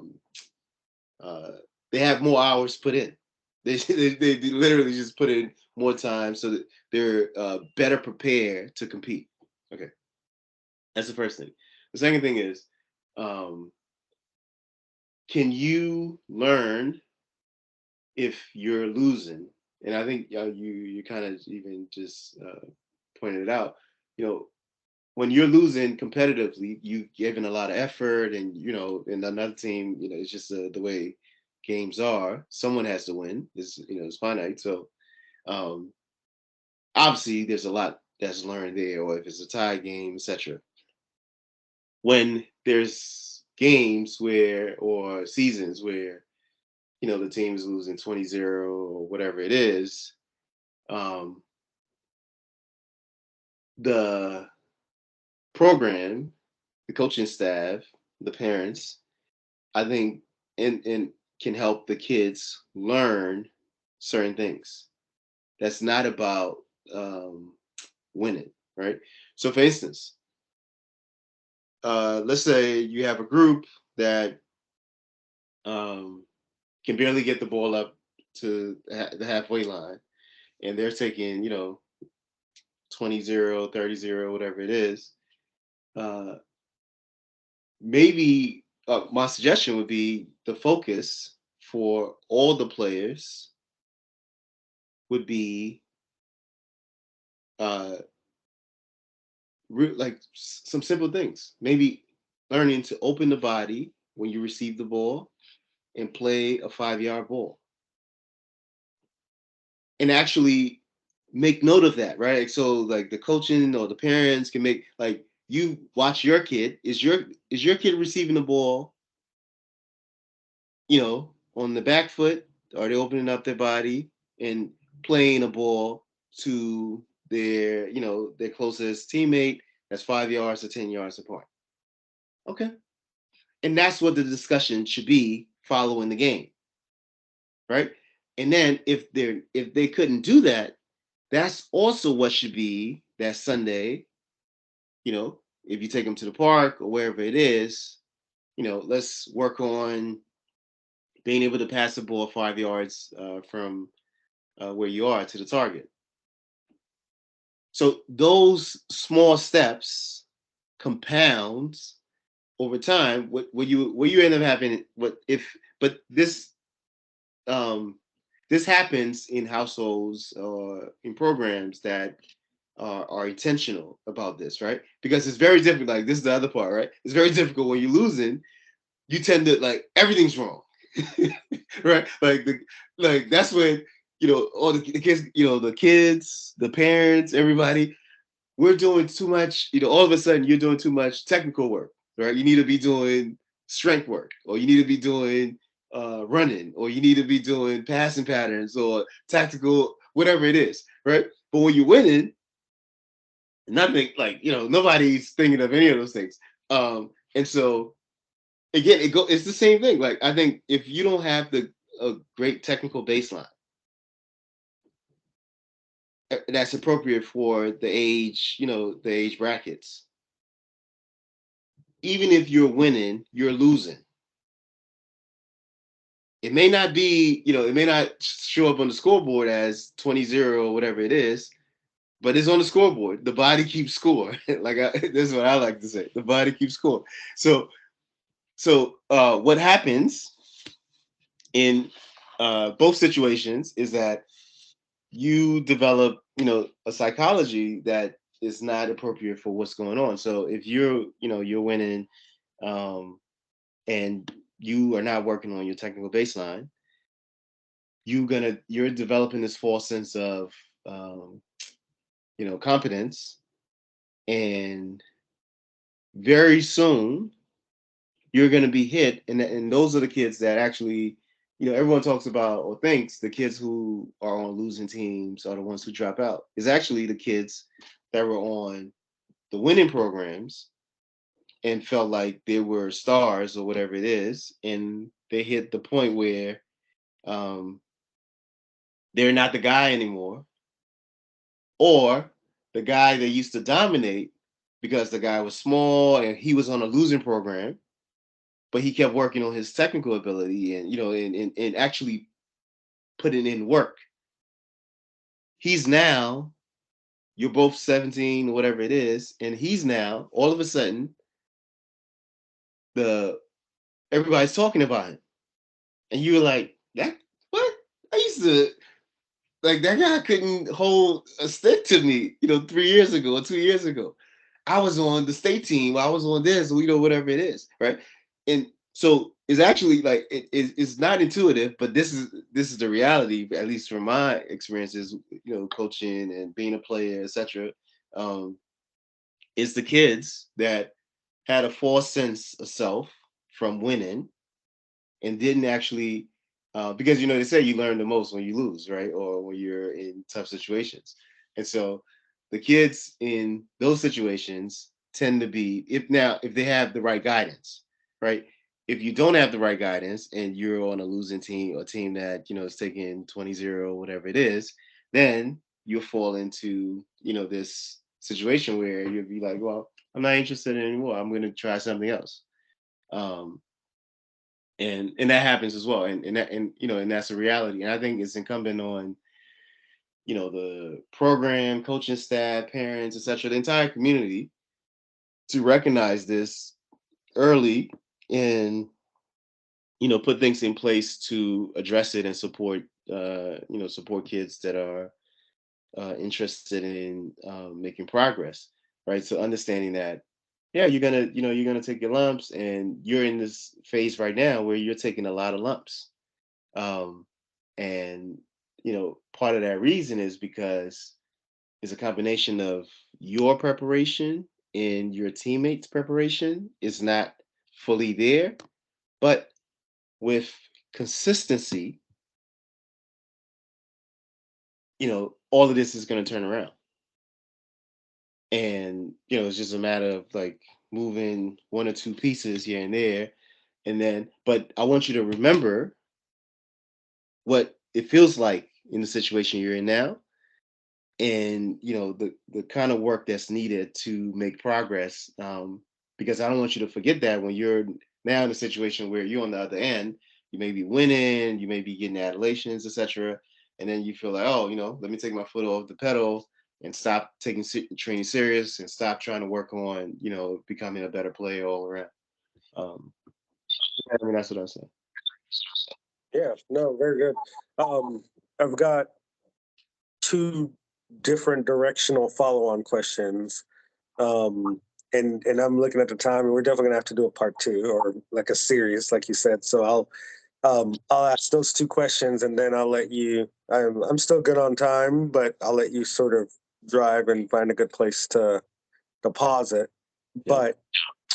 they have more hours put in. They literally just put in more time so that they're better prepared to compete. Okay, that's the first thing. The second thing is, um, can you learn if you're losing? And I think, you kind of even just pointed it out. You know, when you're losing competitively, you giving a lot of effort, and and another team, it's just the way games are. Someone has to win. It's finite. So, um, obviously, there's a lot that's learned there, or if it's a tie game, etc. When there's games where, or seasons where, the team is losing 20-0 or whatever it is, um, the program, the coaching staff, the parents, I think, and can help the kids learn certain things. That's not about um, winning, right? So, for instance, let's say you have a group that um, can barely get the ball up to the halfway line, and they're taking, 20-0, 30-0, whatever it is. Uh, Maybe my suggestion would be the focus for all the players would be uh, like some simple things. Maybe learning to open the body when you receive the ball and play a 5-yard ball, and actually make note of that, right? Like, so, like, the coaching or the parents can make, like, you watch your kid. Is your kid receiving the ball, on the back foot? Are they opening up their body and playing a ball to their closest teammate that's 5 yards or 10 yards apart? Okay. And that's what the discussion should be following the game, right? And then if they couldn't do that, that's also what should be that Sunday, if you take them to the park or wherever it is, let's work on being able to pass the ball 5 yards from where you are to the target. So those small steps compounds over time. What you end up having, what if, but um, this happens in households or in programs that are intentional about this, right? Because it's very difficult. Like, this is the other part, right? It's very difficult when you're losing. You tend to, like, everything's wrong, right? Like that's when, all the kids, the kids, the parents, everybody, we're doing too much. All of a sudden you're doing too much technical work, right? You need to be doing strength work, or you need to be doing running, or you need to be doing passing patterns or tactical, whatever it is, right? But when you're winning, nothing, like, nobody's thinking of any of those things. And so again, it's the same thing. Like, I think if you don't have a great technical baseline that's appropriate for the age brackets, even if you're winning, you're losing. It may not be, it may not show up on the scoreboard as 20-0 or whatever it is, but it's on the scoreboard. The body keeps score. This is what I like to say. The body keeps score. So what happens in both situations is that you develop, a psychology that is not appropriate for what's going on. So if you're winning, and you are not working on your technical baseline, you're developing this false sense of, competence, and very soon you're going to be hit. And those are the kids that actually, everyone talks about or thinks the kids who are on losing teams are the ones who drop out. Is actually the kids that were on the winning programs and felt like they were stars or whatever it is, and they hit the point where um, they're not the guy anymore, or the guy that used to dominate because the guy was small and he was on a losing program, but he kept working on his technical ability, and and actually putting in work. He's now, you're both 17 or whatever it is, and he's now all of a sudden, the everybody's talking about him, and you're like, that what? I used to, like, that guy couldn't hold a stick to me, 3 years ago or 2 years ago. I was on the state team. I was on this, whatever it is, right? And so it's actually like it's not intuitive, but this is the reality, at least from my experiences, coaching and being a player, etc. Um, it's the kids that had a false sense of self from winning and didn't actually, because they say you learn the most when you lose, right? Or when you're in tough situations. And so the kids in those situations tend to be, if they have the right guidance, right? If you don't have the right guidance and you're on a losing team, or a team that is taking 20-0, whatever it is, then you'll fall into this situation where you'll be like, well, I'm not interested anymore. I'm going to try something else. Um, and that happens as well, and that's a reality. And I think it's incumbent on the program, coaching staff, parents, etc., the entire community, to recognize this early, and put things in place to address it and support kids that are interested in making progress, right? So understanding that, yeah, you're gonna take your lumps, and you're in this phase right now where you're taking a lot of lumps. um, and part of that reason is because it's a combination of your preparation and your teammates' preparation is not fully there, but with consistency, all of this is going to turn around. And it's just a matter of, like, moving one or two pieces here and there. And then, but I want you to remember what it feels like in the situation you're in now, and the kind of work that's needed to make progress, because I don't want you to forget that when you're now in a situation where you're on the other end, you may be winning, you may be getting adulations, etc. And then you feel like, oh, let me take my foot off the pedal and stop taking training serious and stop trying to work on, becoming a better player all around. I mean, that's what I say. Yeah, no, very good. I've got two different directional follow-on questions. And I'm looking at the time, and we're definitely gonna have to do a part two or like a series, like you said. So I'll ask those two questions, and then I'll let you. I'm still good on time, but I'll let you sort of drive and find a good place to pause it. Yeah.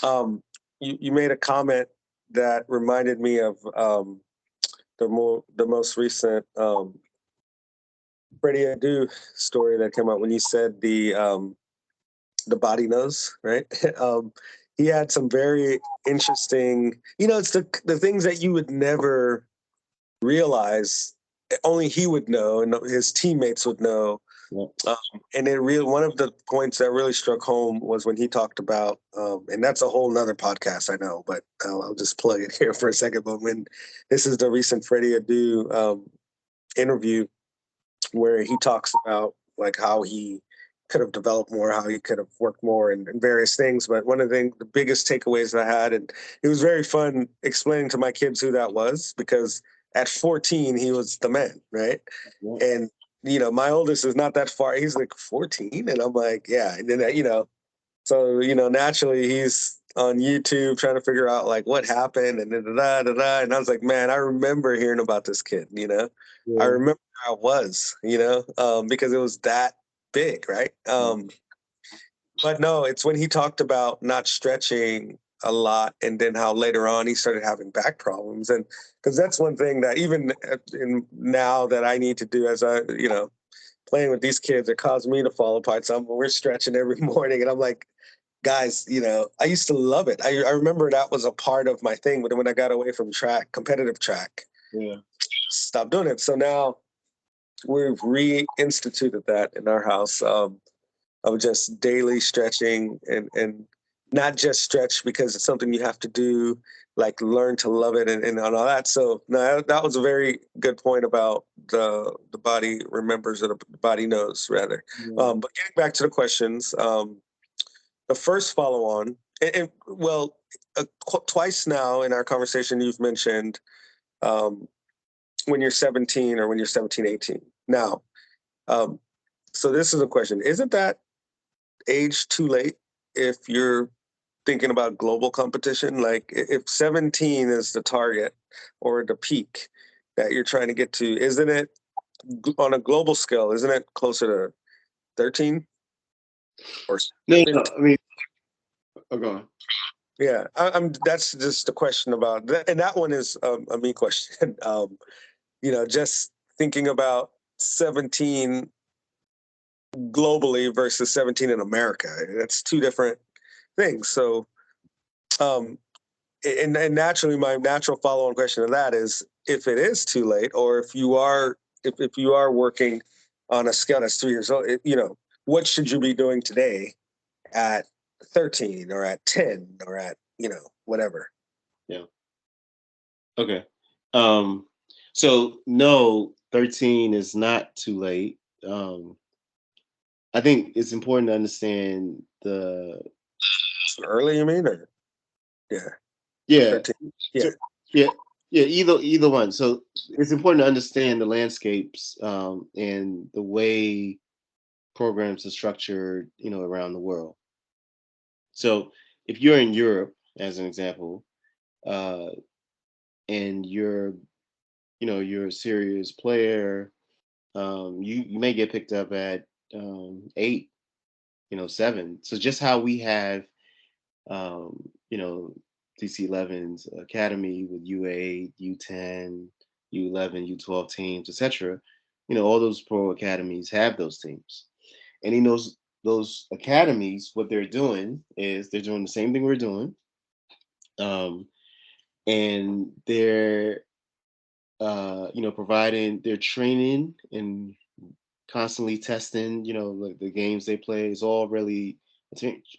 But you made a comment that reminded me of the most recent Freddie Adu story that came out when you said the body knows, right? He had some very interesting, it's the things that you would never realize. Only he would know, and his teammates would know. Yeah. And one of the points that really struck home was when he talked about, and that's a whole nother podcast, I know, but I'll just plug it here for a second. But when this is the recent Freddie Adu interview where he talks about like how he could have developed more, how he could have worked more and various things. But one of the biggest takeaways I had, and it was very fun explaining to my kids who that was, because at 14, he was the man, right? Yeah. And, my oldest is not that far. He's like 14. And I'm like, yeah. And then, so, naturally he's on YouTube trying to figure out like what happened and And I was like, man, I remember hearing about this kid, I Yeah. remember how it was, because it was that big, right? But no, it's when he talked about not stretching a lot and then how later on he started having back problems. And because that's one thing that even now that I need to do as playing with these kids, it caused me to fall apart. So we're stretching every morning and I'm like, guys, I used to love it. I remember that was a part of my thing, but when I got away from competitive track, Yeah. stopped doing it. So now we've reinstituted that in our house, of just daily stretching and not just stretch because it's something you have to do, like learn to love it and all that. So no, that was a very good point about the body remembers or the body knows rather. Yeah. But getting back to the questions, the first follow on, well, twice now in our conversation, you've mentioned when you're 17 or when you're 17, 18. Now, so this is a question. Isn't that age too late if you're thinking about global competition? Like if 17 is the target or the peak that you're trying to get to, isn't it on a global scale, isn't it closer to 13 or No, 15? I mean, go on. Yeah, that's just a question about that, and that one is a me question. Just thinking about 17 globally versus 17 in America. That's two different things. So, um, and naturally, my natural follow-on question to that is, if it is too late, or if you are working on a scale that's 3 years old, what should you be doing today at 13 or at 10 or at whatever? Yeah. Okay. Um, so no, 13 is not too late. I think it's important to understand Early, you mean? Or yeah, yeah, 13. so, Yeah. yeah, yeah, either one. So it's important to understand the landscapes and the way programs are structured, around the world. So if you're in Europe, as an example, uh, and you're a serious player, you may get picked up at 8, 7. So just how we have um, you know, DC11's academy with U8, U10, U11, U12 teams, etc. All those pro academies have those teams, and in those academies, what they're doing is they're doing the same thing we're doing, and they're providing their training and constantly testing, like the games they play is all really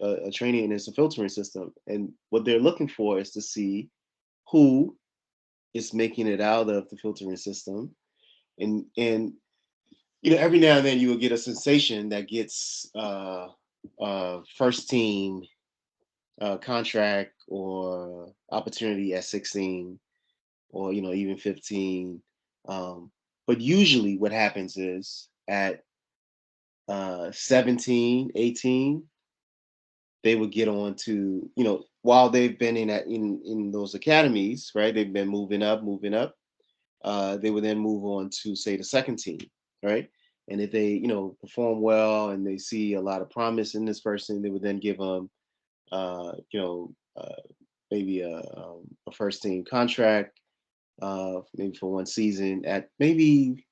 a training and it's a filtering system. And what they're looking for is to see who it's making it out of the filtering system, and every now and then you will get a sensation that gets first team contract or opportunity at 16 or even 15. But usually what happens is at 17, 18, they would get on to, while they've been in those academies, right? They've been moving up. They would then move on to, say, the second team, right? And if they, perform well and they see a lot of promise in this person, they would then give them, uh, you know, uh, maybe a first team contract, maybe for one season at maybe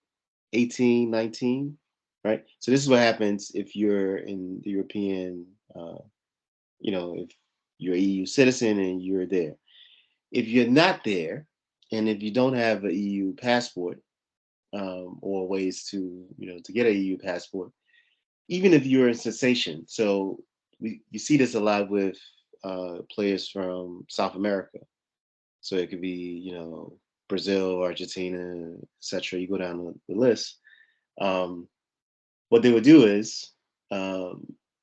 18, 19, right? So this is what happens if you're in the European, if you're an EU citizen and you're there. If you're not there, and if you don't have an EU passport, or ways to to get an EU passport, even if you're in cessation. So you see this a lot with players from South America. So it could be Brazil, Argentina, etc. You go down the list. Um, what they would do is,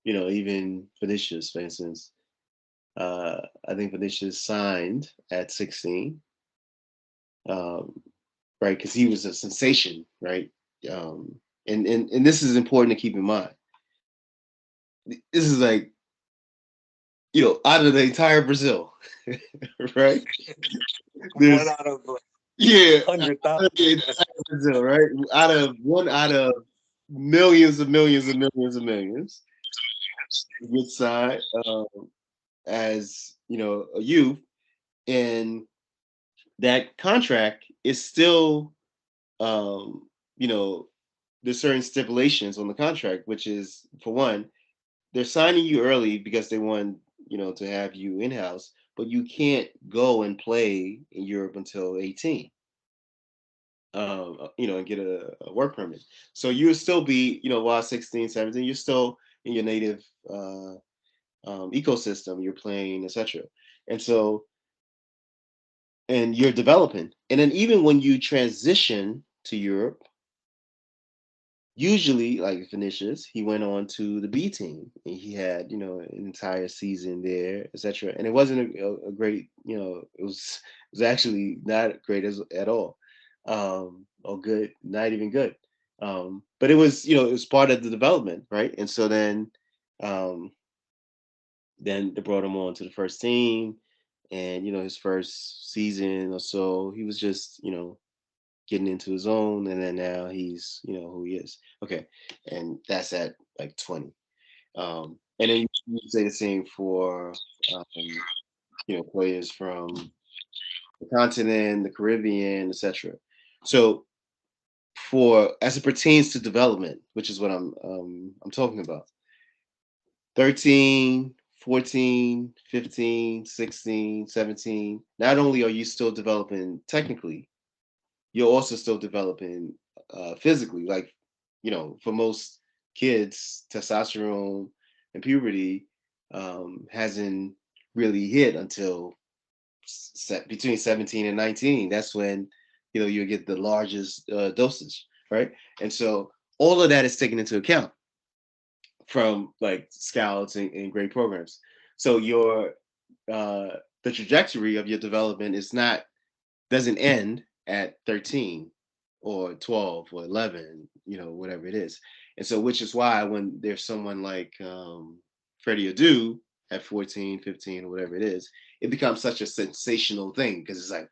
even Vinicius, for instance. I think Vinicius signed at 16, um, right? Because he was a sensation, right? Um, and this is important to keep in mind. This is like, out of the entire Brazil, right? There's One out of yeah, out 100,000. of the entire Brazil, right? Out of millions and millions and millions and millions, good side, as a youth, and that contract is still, um, you know, there's certain stipulations on the contract, which is, for one, they're signing you early because they want to have you in house, but you can't go and play in Europe until 18. And get a work permit. So you'll still be, while 16, 17, you're still in your native ecosystem. You're playing, etc. And so, and you're developing. And then even when you transition to Europe, usually, like Vinicius, he went on to the B team, and he had an entire season there, etc. And it wasn't a great, it was actually not great at all, or good, not even good. But it was it was part of the development, right? And so um, then they brought him on to the first team, and his first season or so, he was just getting into his own, and then now he's who he is. Okay, and that's at like 20. And then you say the same for players from the continent, the Caribbean, etc. So for as it pertains to development, which is what I'm talking about, 13, 14, 15, 16, 17. Not only are you still developing technically, you're also still developing physically. Like, for most kids, testosterone and puberty hasn't really hit until between 17 and 19. That's when you get the largest dosage, right? And so all of that is taken into account from like scouts and great programs. So uh, the trajectory of your development doesn't end at 13 or 12 or 11, whatever it is. And so, which is why when there's someone like Freddie Adu at 14, 15, or whatever it is, it becomes such a sensational thing because it's like,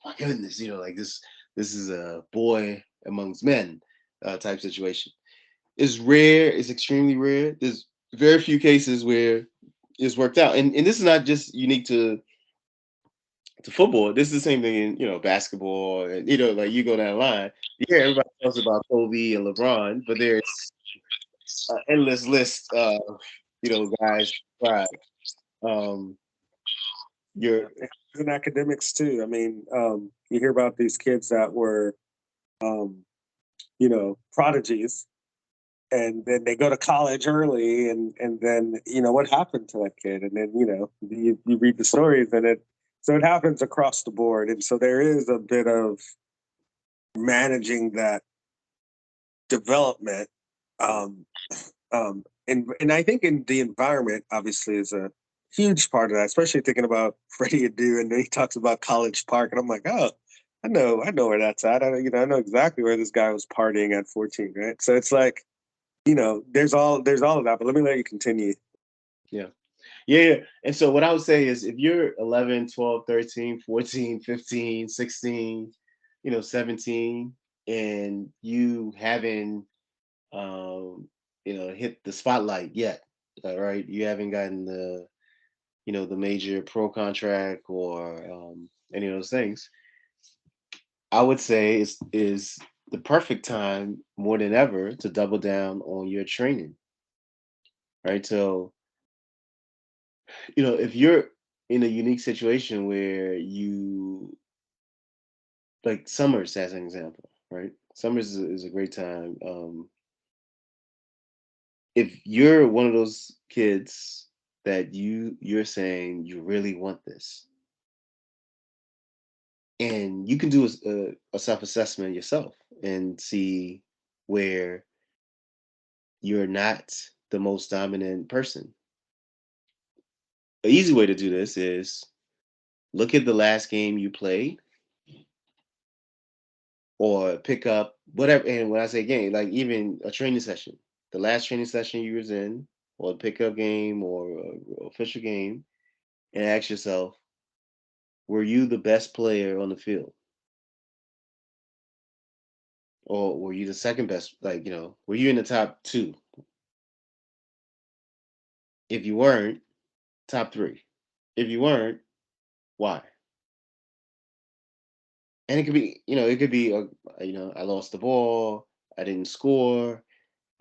oh my goodness, like this is a boy amongst men type situation. It's rare, it's extremely rare. There's very few cases where it's worked out. And this is not just unique to football. This is the same thing in basketball, and like you go down the line. Yeah, everybody talks about Kobe and LeBron, but there's an endless list of guys. Right. Um, you're In academics too. I mean, you hear about these kids that were, prodigies, and then they go to college early, and then what happened to that kid, and then you read the stories, and So it happens across the board. And so there is a bit of managing that development. Um, and I think in the environment obviously is a huge part of that, especially thinking about Freddie Adu, and he talks about College Park, and I'm like, oh, I know where that's at. I know exactly where this guy was partying at 14, right? So it's like, there's all of that. But let me let you continue. Yeah. Yeah, yeah. And so what I would say is if you're 11, 12, 13, 14, 15, 16, 17, and you haven't hit the spotlight yet, all right? You haven't gotten the major pro contract or any of those things. I would say is the perfect time more than ever to double down on your training, right? So, if you're in a unique situation where you like summers as an example, right? Summers is a great time. If you're one of those kids that you're saying you really want this, and you can do a self-assessment yourself and see where you're not the most dominant person. An easy way to do this is look at the last game you played or pick up whatever. And when I say game, like even a training session, the last training session you was in, or a pickup game or a official game, and ask yourself, were you the best player on the field? Or were you the second best? Like, were you in the top two? If you weren't, top three. If you weren't, why? And it could be, I lost the ball, I didn't score,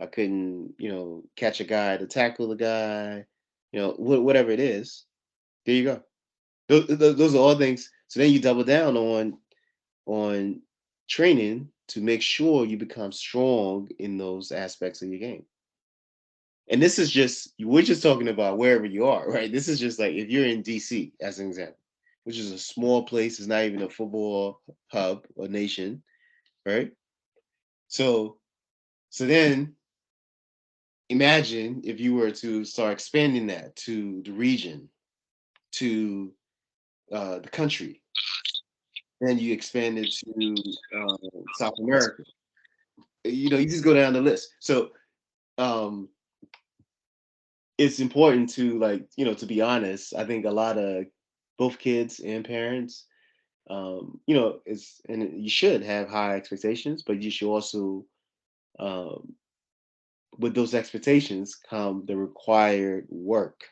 I couldn't, catch a guy to tackle the guy, whatever it is. There you go. Those are all things. So then you double down on training to make sure you become strong in those aspects of your game. And this is we're just talking about wherever you are, right? This is just like if you're in DC, as an example, which is a small place, it's not even a football hub or nation, right? So then imagine if you were to start expanding that to the region, to the country, then you expand it to South America. You just go down the list. So um, it's important to to be honest. I think a lot of both kids and parents, and you should have high expectations, but you should also, um, with those expectations come the required work,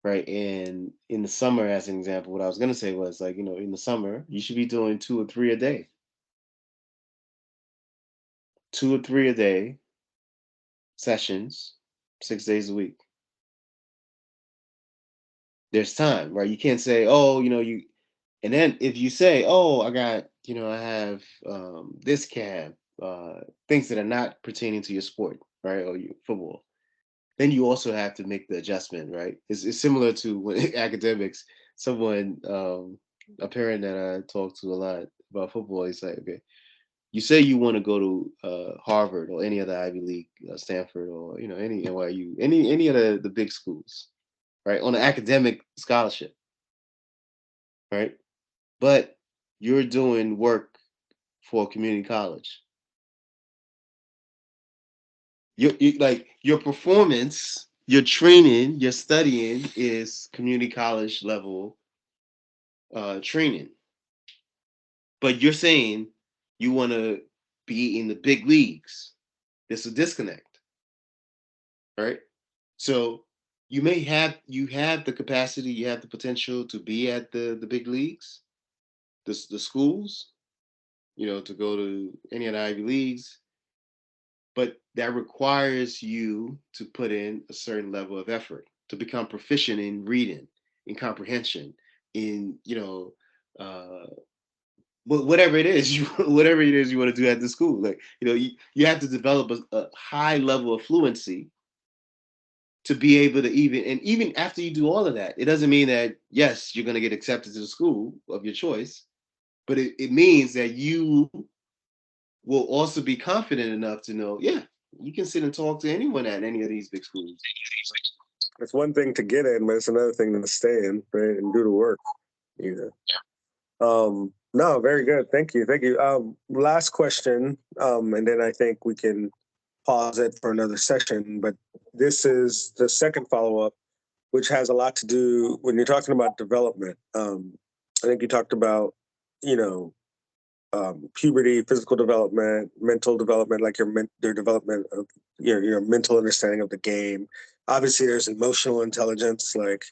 right? And in the summer, as an example, what I was gonna say was in the summer, you should be doing 2 or 3 a day, 2 or 3 a day sessions, 6 days a week. There's time, right? You can't say, oh, and then if you say, oh, I have this cab, things that are not pertaining to your sport, right, or your football, then you also have to make the adjustment, right? It's similar to when academics, someone, a parent that I talk to a lot about football, he's like, okay, you say you want to go to Harvard or any other Ivy League, Stanford, or any NYU, any of the big schools, right, on an academic scholarship, right? But you're doing work for a community college. Like your performance, your training, your studying is community college level training. But you're saying you want to be in the big leagues. There's a disconnect, right? So you have the capacity, you have the potential to be at the big leagues, the schools, to go to any of the Ivy Leagues, but that requires you to put in a certain level of effort to become proficient in reading, in comprehension, in uh, whatever it is whatever it is you want to do at the school. Like you have to develop a high level of fluency to be able to even after you do all of that, it doesn't mean that yes, you're going to get accepted to the school of your choice, but it means that you will also be confident enough to know, yeah, you can sit and talk to anyone at any of these big schools. It's one thing to get in, but it's another thing to stay in, right, and do the work. Either. No, very good. Thank you. Thank you. Last question, and then I think we can pause it for another session. But this is the second follow up, which has a lot to do when you're talking about development. I think you talked about, you know, puberty, physical development, mental development, like your development of your mental understanding of the game. Obviously, there's emotional intelligence, like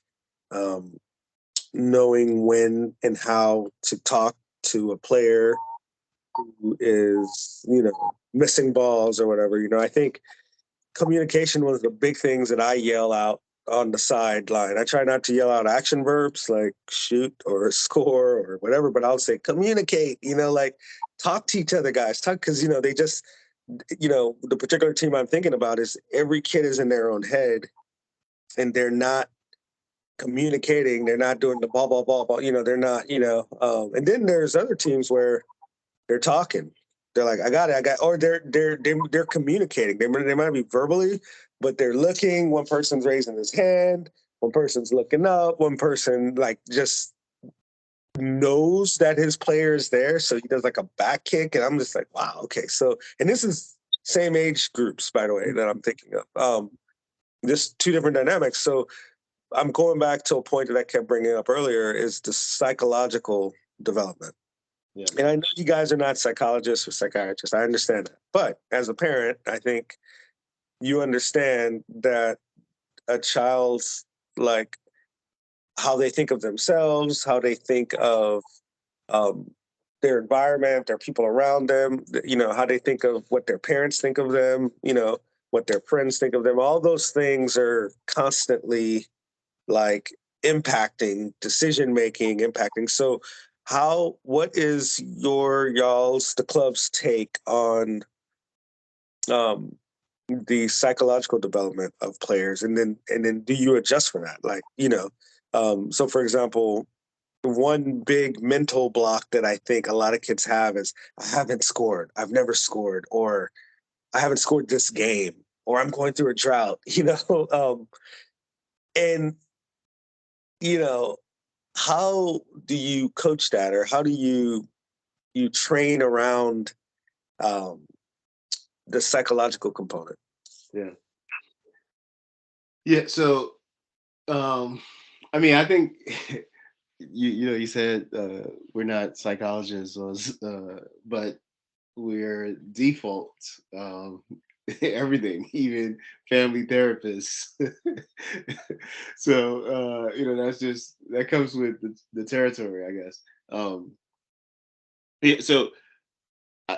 um, knowing when and how to talk to a player who is, missing balls or whatever. I think communication was the big things that I yell out on the sideline. I try not to yell out action verbs like shoot or score or whatever, but I'll say communicate, like talk to each other, guys. Talk because, they just, the particular team I'm thinking about is every kid is in their own head and they're not communicating. They're not doing the ball. They're not, and then there's other teams where they're talking. They're like, I got it, or they're communicating. They might be verbally, but they're looking. One person's raising his hand. One person's looking up. One person like just knows that his player is there, so he does like a back kick, and I'm just like, wow, okay. So, and this is same age groups, by the way, that I'm thinking of. Just two different dynamics. So I'm going back to a point that I kept bringing up earlier is the psychological development. Yeah. And I know you guys are not psychologists or psychiatrists. I understand that. But as a parent, I think you understand that a child's like how they think of themselves, how they think of um, their environment, their people around them, how they think of what their parents think of them, what their friends think of them. All those things are constantly like impacting decision making, impacting. So what is the club's take on um the psychological development of players, and then do you adjust for that, like, so for example, one big mental block that I think a lot of kids have is I've never scored, or I haven't scored this game, or I'm going through a drought, and you know how do you coach that, or how do you train around um, the psychological component? Yeah. Yeah. So, I mean, I think you said we're not psychologists, but we're default everything, even family therapists. So that comes with the territory, I guess. Yeah, so uh,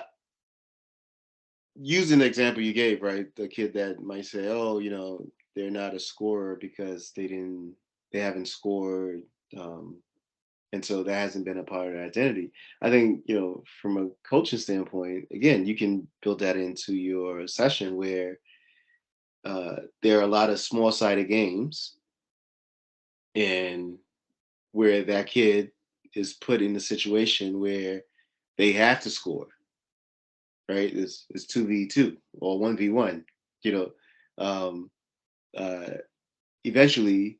use an example you gave, right? The kid that might say, "Oh, they're not a scorer because they haven't scored." Um, and so that hasn't been a part of their identity. I think, from a coaching standpoint, again, you can build that into your session where there are a lot of small sided games, and where that kid is put in a situation where they have to score, right? It's 2v2 or 1v1, you know. Um, uh, Eventually,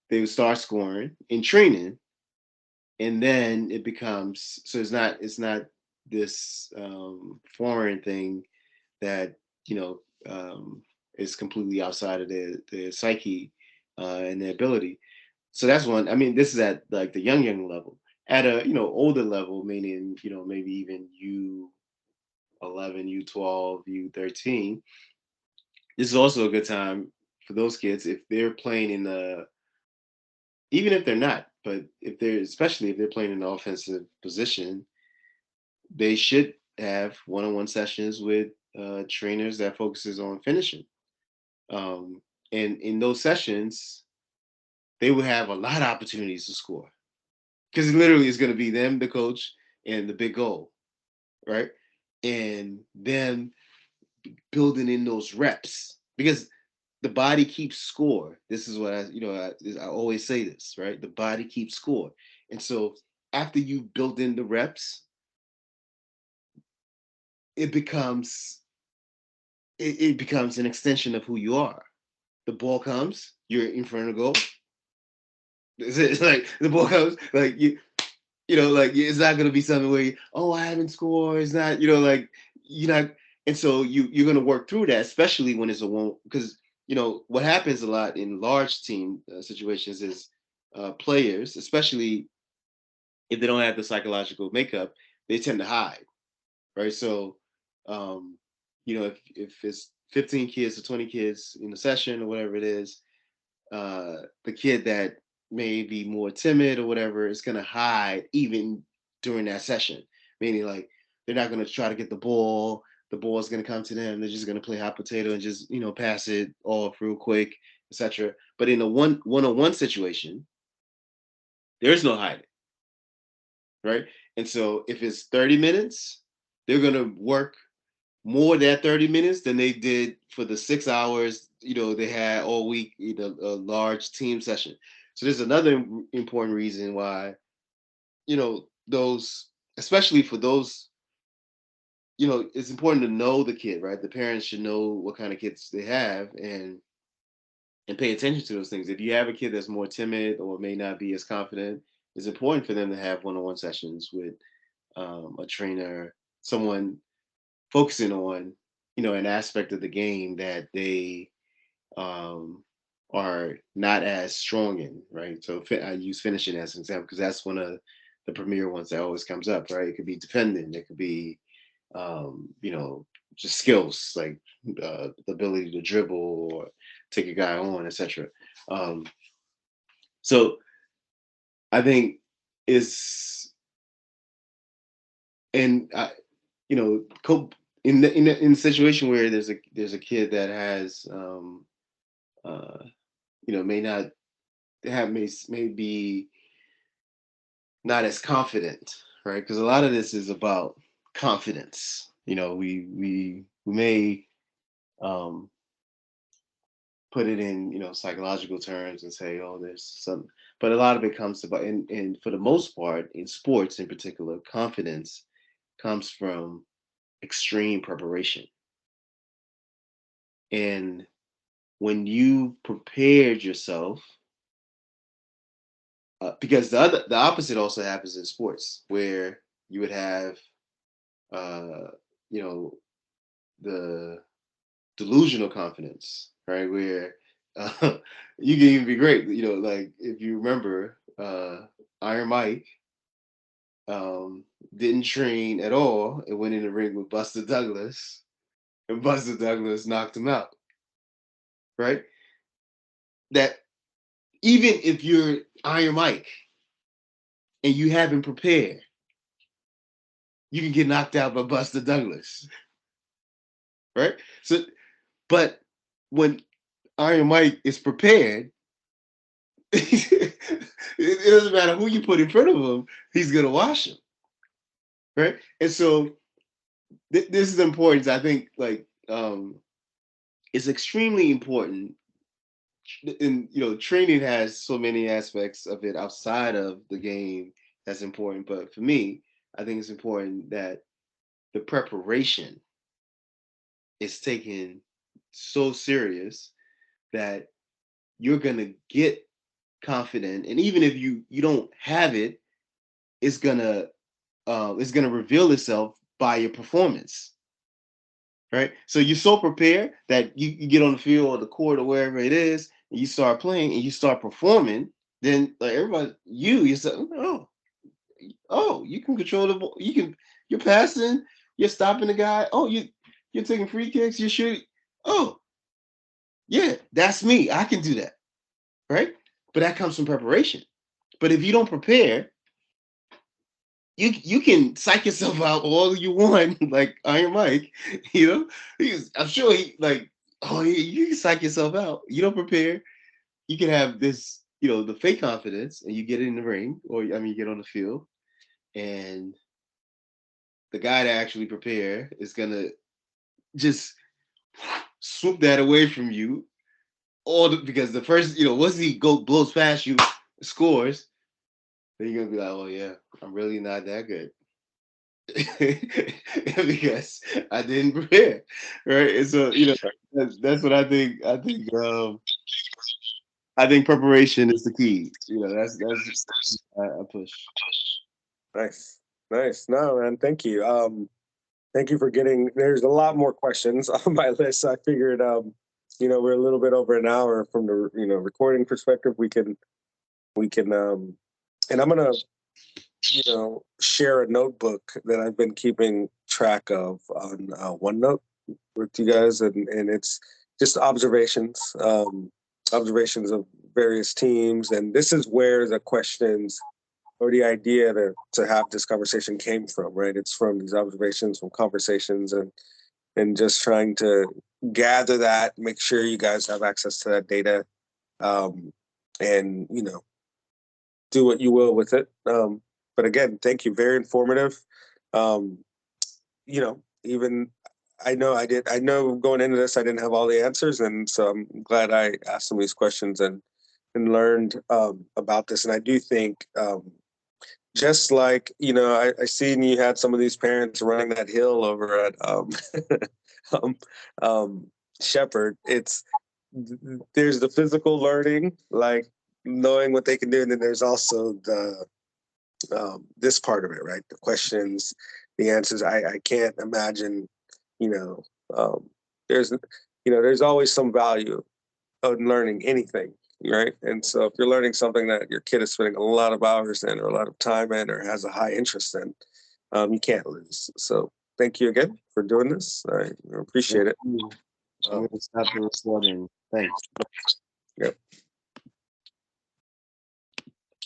they would start scoring in training, and then it becomes, so it's not this foreign thing that you know is completely outside of their psyche and their ability. So that's one. I mean, this is at like the young level. At a older level, meaning maybe even U11, U12, U13. This is also a good time for those kids if they're playing in the, even if they're not, but especially if they're playing in the offensive position, they should have one-on-one sessions with trainers that focuses on finishing. Um, and in those sessions, they will have a lot of opportunities to score because it literally is going to be them, the coach, and the big goal, right? And them building in those reps because the body keeps score. This is what I always say this, right? The body keeps score. And so after you build in the reps, it becomes it becomes an extension of who you are. The ball comes, you're in front of the goal. It's like the ball comes, like like it's not gonna be something where oh, I haven't scored. It's not, like you're not, and so you're gonna work through that, especially when it's a one, because what happens a lot in large team situations is players, especially if they don't have the psychological makeup, they tend to hide, right? So, um, if it's 15 kids or 20 kids in a session or whatever it is, the kid that may be more timid or whatever is going to hide even during that session. Meaning, like, they're not going to try to get the ball. The ball is going to come to them. They're just going to play hot potato and just pass it off real quick, etc. But in a one-on-one situation, there's no hiding, right? And so if it's 30 minutes, they're going to work more that 30 minutes than they did for the 6 hours they had all week in a large team session. So there's another important reason why those, especially for those, it's important to know the kid, right? The parents should know what kind of kids they have and pay attention to those things. If you have a kid that's more timid or may not be as confident, it's important for them to have one-on-one sessions with a trainer, someone focusing on an aspect of the game that they um, are not as strong in, right? So I use finishing as an example because that's one of the premier ones that always comes up, right? It could be defending, it could be just skills like the ability to dribble or take a guy on, etc. Um, so I think it's and I, in a situation where there's a kid that has uh, may not have may be not as confident, right? Because a lot of this is about confidence. We may um, put it in psychological terms and say, oh, there's some, but a lot of it comes about, and for the most part, in sports in particular, confidence comes from extreme preparation. And when you prepared yourself, because the opposite also happens in sports, where you would have, you know, the delusional confidence, right? Where you can even be great, like if you remember, Iron Mike didn't train at all and went in the ring with Buster Douglas, and Buster Douglas knocked him out, right? That even if you're Iron Mike and you haven't prepared, you can get knocked out by Buster Douglas, right? So, but when Iron Mike is prepared, it doesn't matter who you put in front of him, he's gonna wash him, right? And so this is important. I think like it's extremely important. And training has so many aspects of it outside of the game that's important. But for me, I think it's important that the preparation is taken so serious that you're gonna get confident, and even if you don't have it, it's gonna reveal itself by your performance, right? So you're so prepared that you get on the field or the court or wherever it is, and you start playing and you start performing. Then like everybody, you say, oh, you can control the ball. You're passing, you're stopping the guy. Oh, you're taking free kicks. You're shooting. Oh, yeah, that's me. I can do that, right? But that comes from preparation. But if you don't prepare, you can psych yourself out all you want, like Iron Mike. I'm sure he like, oh, you can psych yourself out. You don't prepare. You can have this, the fake confidence, and you get in the ring, or I mean, you get on the field, and the guy that actually prepare is gonna just swoop that away from you, because the first, once he blows past you, scores, then you're gonna be like, oh yeah, I'm really not that good. Because I didn't prepare, right? And so that's what I think. I think preparation is the key. That's I push. Nice, nice. No, man, thank you. Thank you for getting. There's a lot more questions on my list. I figured, we're a little bit over an hour from the recording perspective. We can, and I'm gonna share a notebook that I've been keeping track of on OneNote with you guys, and it's just observations of various teams, and this is where the questions or the idea to have this conversation came from, right? It's from these observations, from conversations, and just trying to gather that, make sure you guys have access to that data, and do what you will with it. But again, thank you. Very informative. Um, Even I know going into this, I didn't have all the answers. And so I'm glad I asked some of these questions and learned about this. And I do think, just like, I seen you had some of these parents running that hill over at um, um, Shepherd. There's the physical learning, like knowing what they can do. And then there's also this part of it, right? The questions, the answers. I can't imagine, you know, um, there's, there's always some value in learning anything, right? And so if you're learning something that your kid is spending a lot of hours in or a lot of time in or has a high interest in, you can't lose. So thank you again for doing this. I appreciate it. I'm gonna stop the recording. Thanks. Yep.